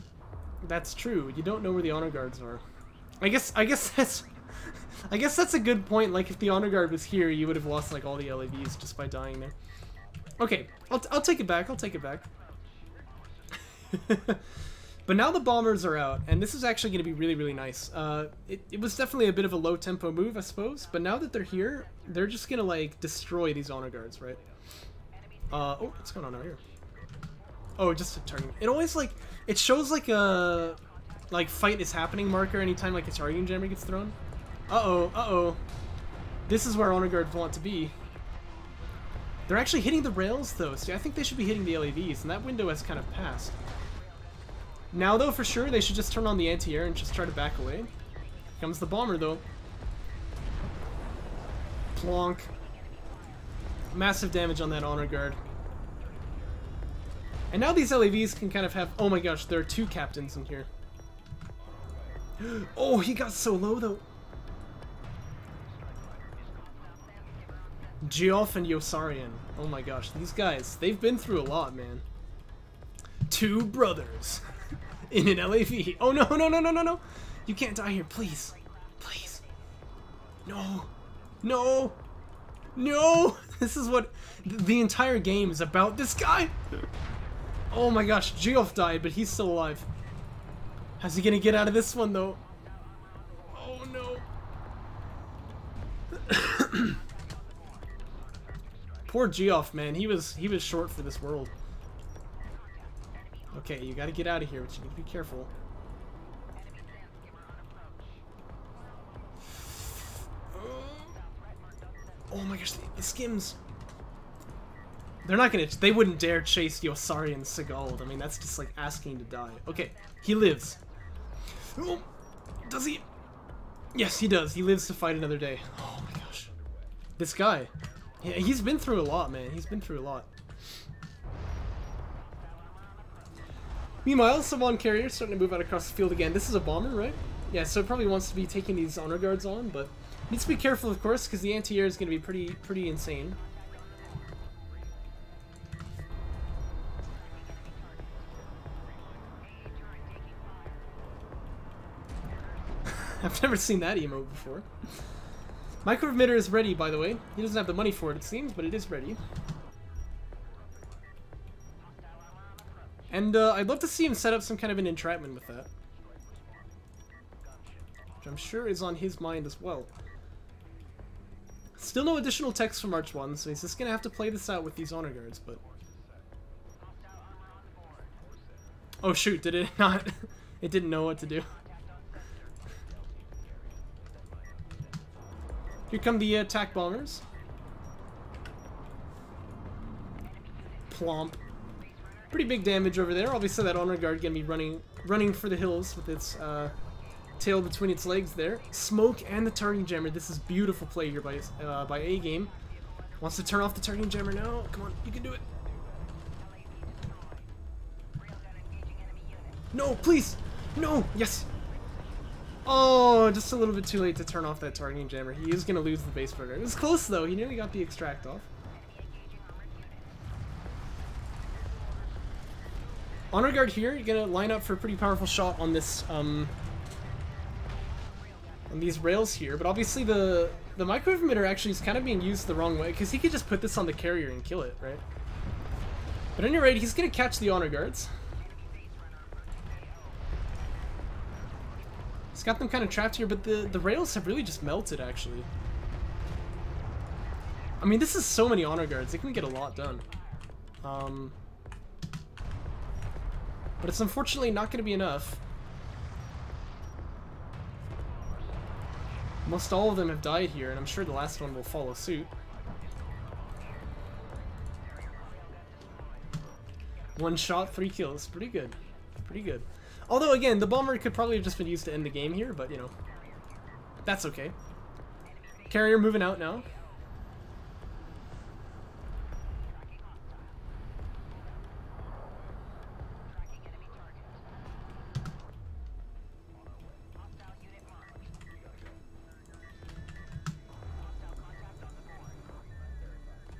That's true. You don't know where the honor guards are. I guess that's a good point. Like, if the honor guard was here, you would have lost like all the LAVs just by dying there. Okay, I'll take it back. I'll take it back. But now the bombers are out, and this is actually going to be really, really nice. It was definitely a bit of a low-tempo move, I suppose, but now that they're here, they're just going to, like, destroy these honor guards, right? Oh, what's going on out here? Oh, just a target. It always, like, it shows, like, a, like, fight is happening marker anytime, like, a targeting jammer gets thrown. Uh-oh. This is where honor guards want to be. They're actually hitting the rails, though. See, I think they should be hitting the LAVs, and that window has kind of passed. Now, though, for sure, they should just turn on the anti-air and just try to back away. Here comes the bomber, though. Plonk. Massive damage on that honor guard. And now these LAVs can kind of have... Oh my gosh, there are 2 captains in here. Oh, he got so low, though. Geoff and Yossarian. Oh my gosh, these guys, they've been through a lot, man. 2 brothers. In an LAV. Oh no. You can't die here, please. Please. No. This is what the entire game is about. This guy. Oh my gosh, Geoff died, but he's still alive. How's he gonna get out of this one, though? Oh no. Poor Geoff, man. He was short for this world. Okay, you gotta get out of here, but you need to be careful. Oh my gosh, the skims. They're not gonna... They wouldn't dare chase Yossari and Seagold. I mean, that's just like asking to die. Okay, he lives. Oh, does he? Yes, he does. He lives to fight another day. Oh my gosh. This guy. Yeah, he's been through a lot, man. He's been through a lot. Meanwhile, Savon Carrier's starting to move out across the field again. This is a bomber, right? Yeah, so it probably wants to be taking these honor guards on, but needs to be careful, of course, because the anti-air is going to be pretty insane. I've never seen that emote before. Micro emitter is ready, by the way. He doesn't have the money for it, it seems, but it is ready. And I'd love to see him set up some kind of an entrapment with that. Which I'm sure is on his mind as well. Still no additional text from MarchWaden, so he's just going to have to play this out with these honor guards, but... Oh shoot, did it not? It didn't know what to do. Here come the attack bombers. Plomp. Pretty big damage over there. Obviously that honor guard gonna be running for the hills with its tail between its legs there. Smoke and the targeting jammer. This is beautiful play here by AGame. Wants to turn off the targeting jammer now. Come on, you can do it. No, please! No! Yes! Oh, just a little bit too late to turn off that targeting jammer. He is gonna lose the base burner. It was close though. He nearly got the extract off. Honor guard here, you're gonna line up for a pretty powerful shot on this, on these rails here, but obviously the microwave emitter actually is kind of being used the wrong way, because he could just put this on the carrier and kill it, right? But at any rate, he's gonna catch the honor guards. He's got them kind of trapped here, but the rails have really just melted, actually. I mean, this is so many honor guards, they can get a lot done. But it's unfortunately not going to be enough. Most all of them have died here, and I'm sure the last one will follow suit. One shot, 3 kills. Pretty good. Pretty good. Although, again, the bomber could probably have just been used to end the game here, but, you know, that's okay. Carrier moving out now.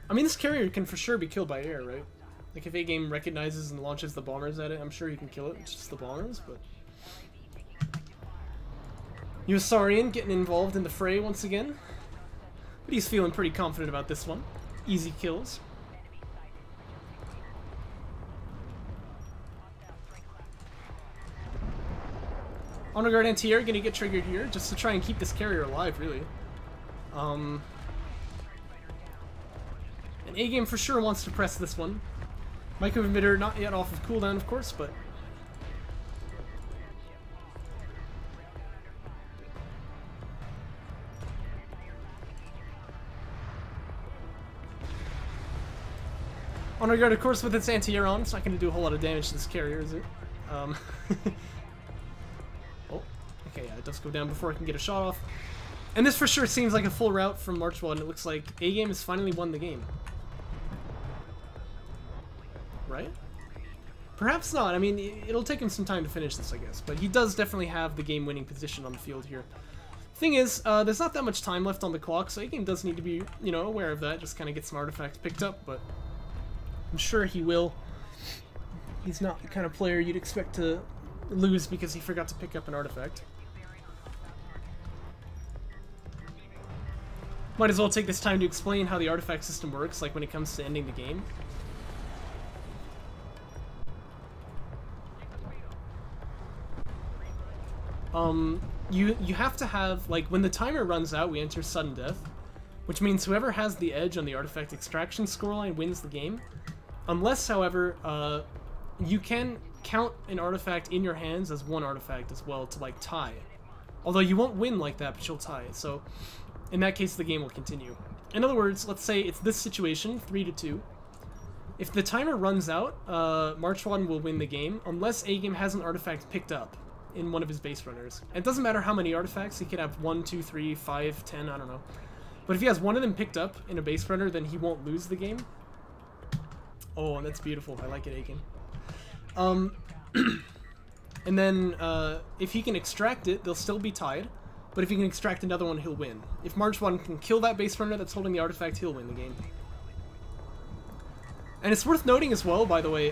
I mean, this carrier can for sure be killed by air, right? Like, if A-Game recognizes and launches the bombers at it, I'm sure you can kill it. It's just the bombers, but... Yosarian getting involved in the fray once again. But he's feeling pretty confident about this one. Easy kills. Honor Guard anti-air gonna get triggered here, just to try and keep this carrier alive, really. And A-Game for sure wants to press this one. Micro emitter not yet off of cooldown, of course, but... Honor Guard, of course, with its anti-air on, it's not going to do a whole lot of damage to this carrier, is it? Oh, okay, yeah, it does go down before I can get a shot off. And this for sure seems like a full route from MarchWaden. It looks like A-Game has finally won the game. Right? Perhaps not. I mean, it'll take him some time to finish this, I guess. But he does definitely have the game-winning position on the field here. Thing is, there's not that much time left on the clock, so A-Game does need to be, you know, aware of that. Just kind of get some artifacts picked up, but I'm sure he will. He's not the kind of player you'd expect to lose because he forgot to pick up an artifact. Might as well take this time to explain how the artifact system works, like when it comes to ending the game. You have to have, like, when the timer runs out, we enter sudden death, which means whoever has the edge on the artifact extraction scoreline wins the game. Unless, however, you can count an artifact in your hands as one artifact as well to, like, tie. Although you won't win like that, but you'll tie it. So, in that case, the game will continue. In other words, let's say it's this situation, 3-2. If the timer runs out, MarchWaden will win the game, unless A-Game has an artifact picked up in one of his base runners. And it doesn't matter how many artifacts, he could have 1, 2, 3, 5, 10, I don't know. But if he has one of them picked up in a base runner, then he won't lose the game. Oh, that's beautiful. I like it, A-Game. And then, if he can extract it, they'll still be tied. But if he can extract another one, he'll win. If MarchWaden can kill that base runner that's holding the artifact, he'll win the game. And it's worth noting as well, by the way,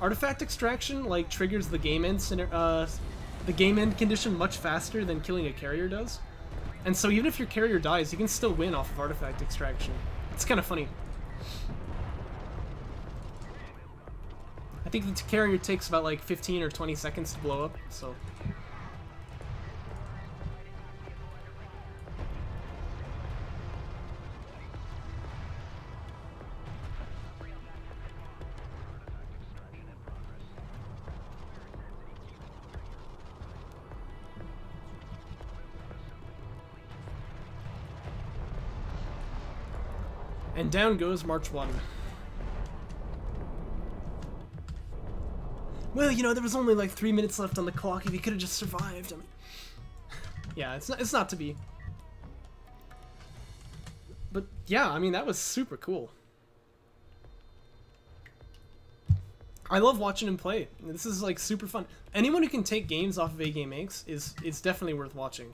artifact extraction, like, triggers the game end condition much faster than killing a carrier does. And so even if your carrier dies, you can still win off of artifact extraction. It's kind of funny. I think the carrier takes about like 15 or 20 seconds to blow up, so... And down goes MarchWaden. Well, you know, there was only like 3 minutes left on the clock. If he could have just survived, I mean... Yeah, it's not to be. But yeah, I mean, that was super cool. I love watching him play. This is like super fun. Anyone who can take games off of AGameAnx is definitely worth watching.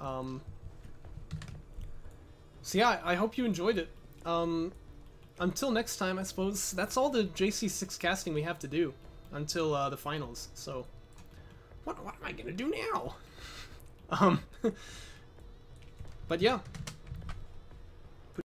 So yeah, I hope you enjoyed it. Until next time, I suppose, that's all the JC6 casting we have to do until the finals. So, what am I gonna do now? But yeah.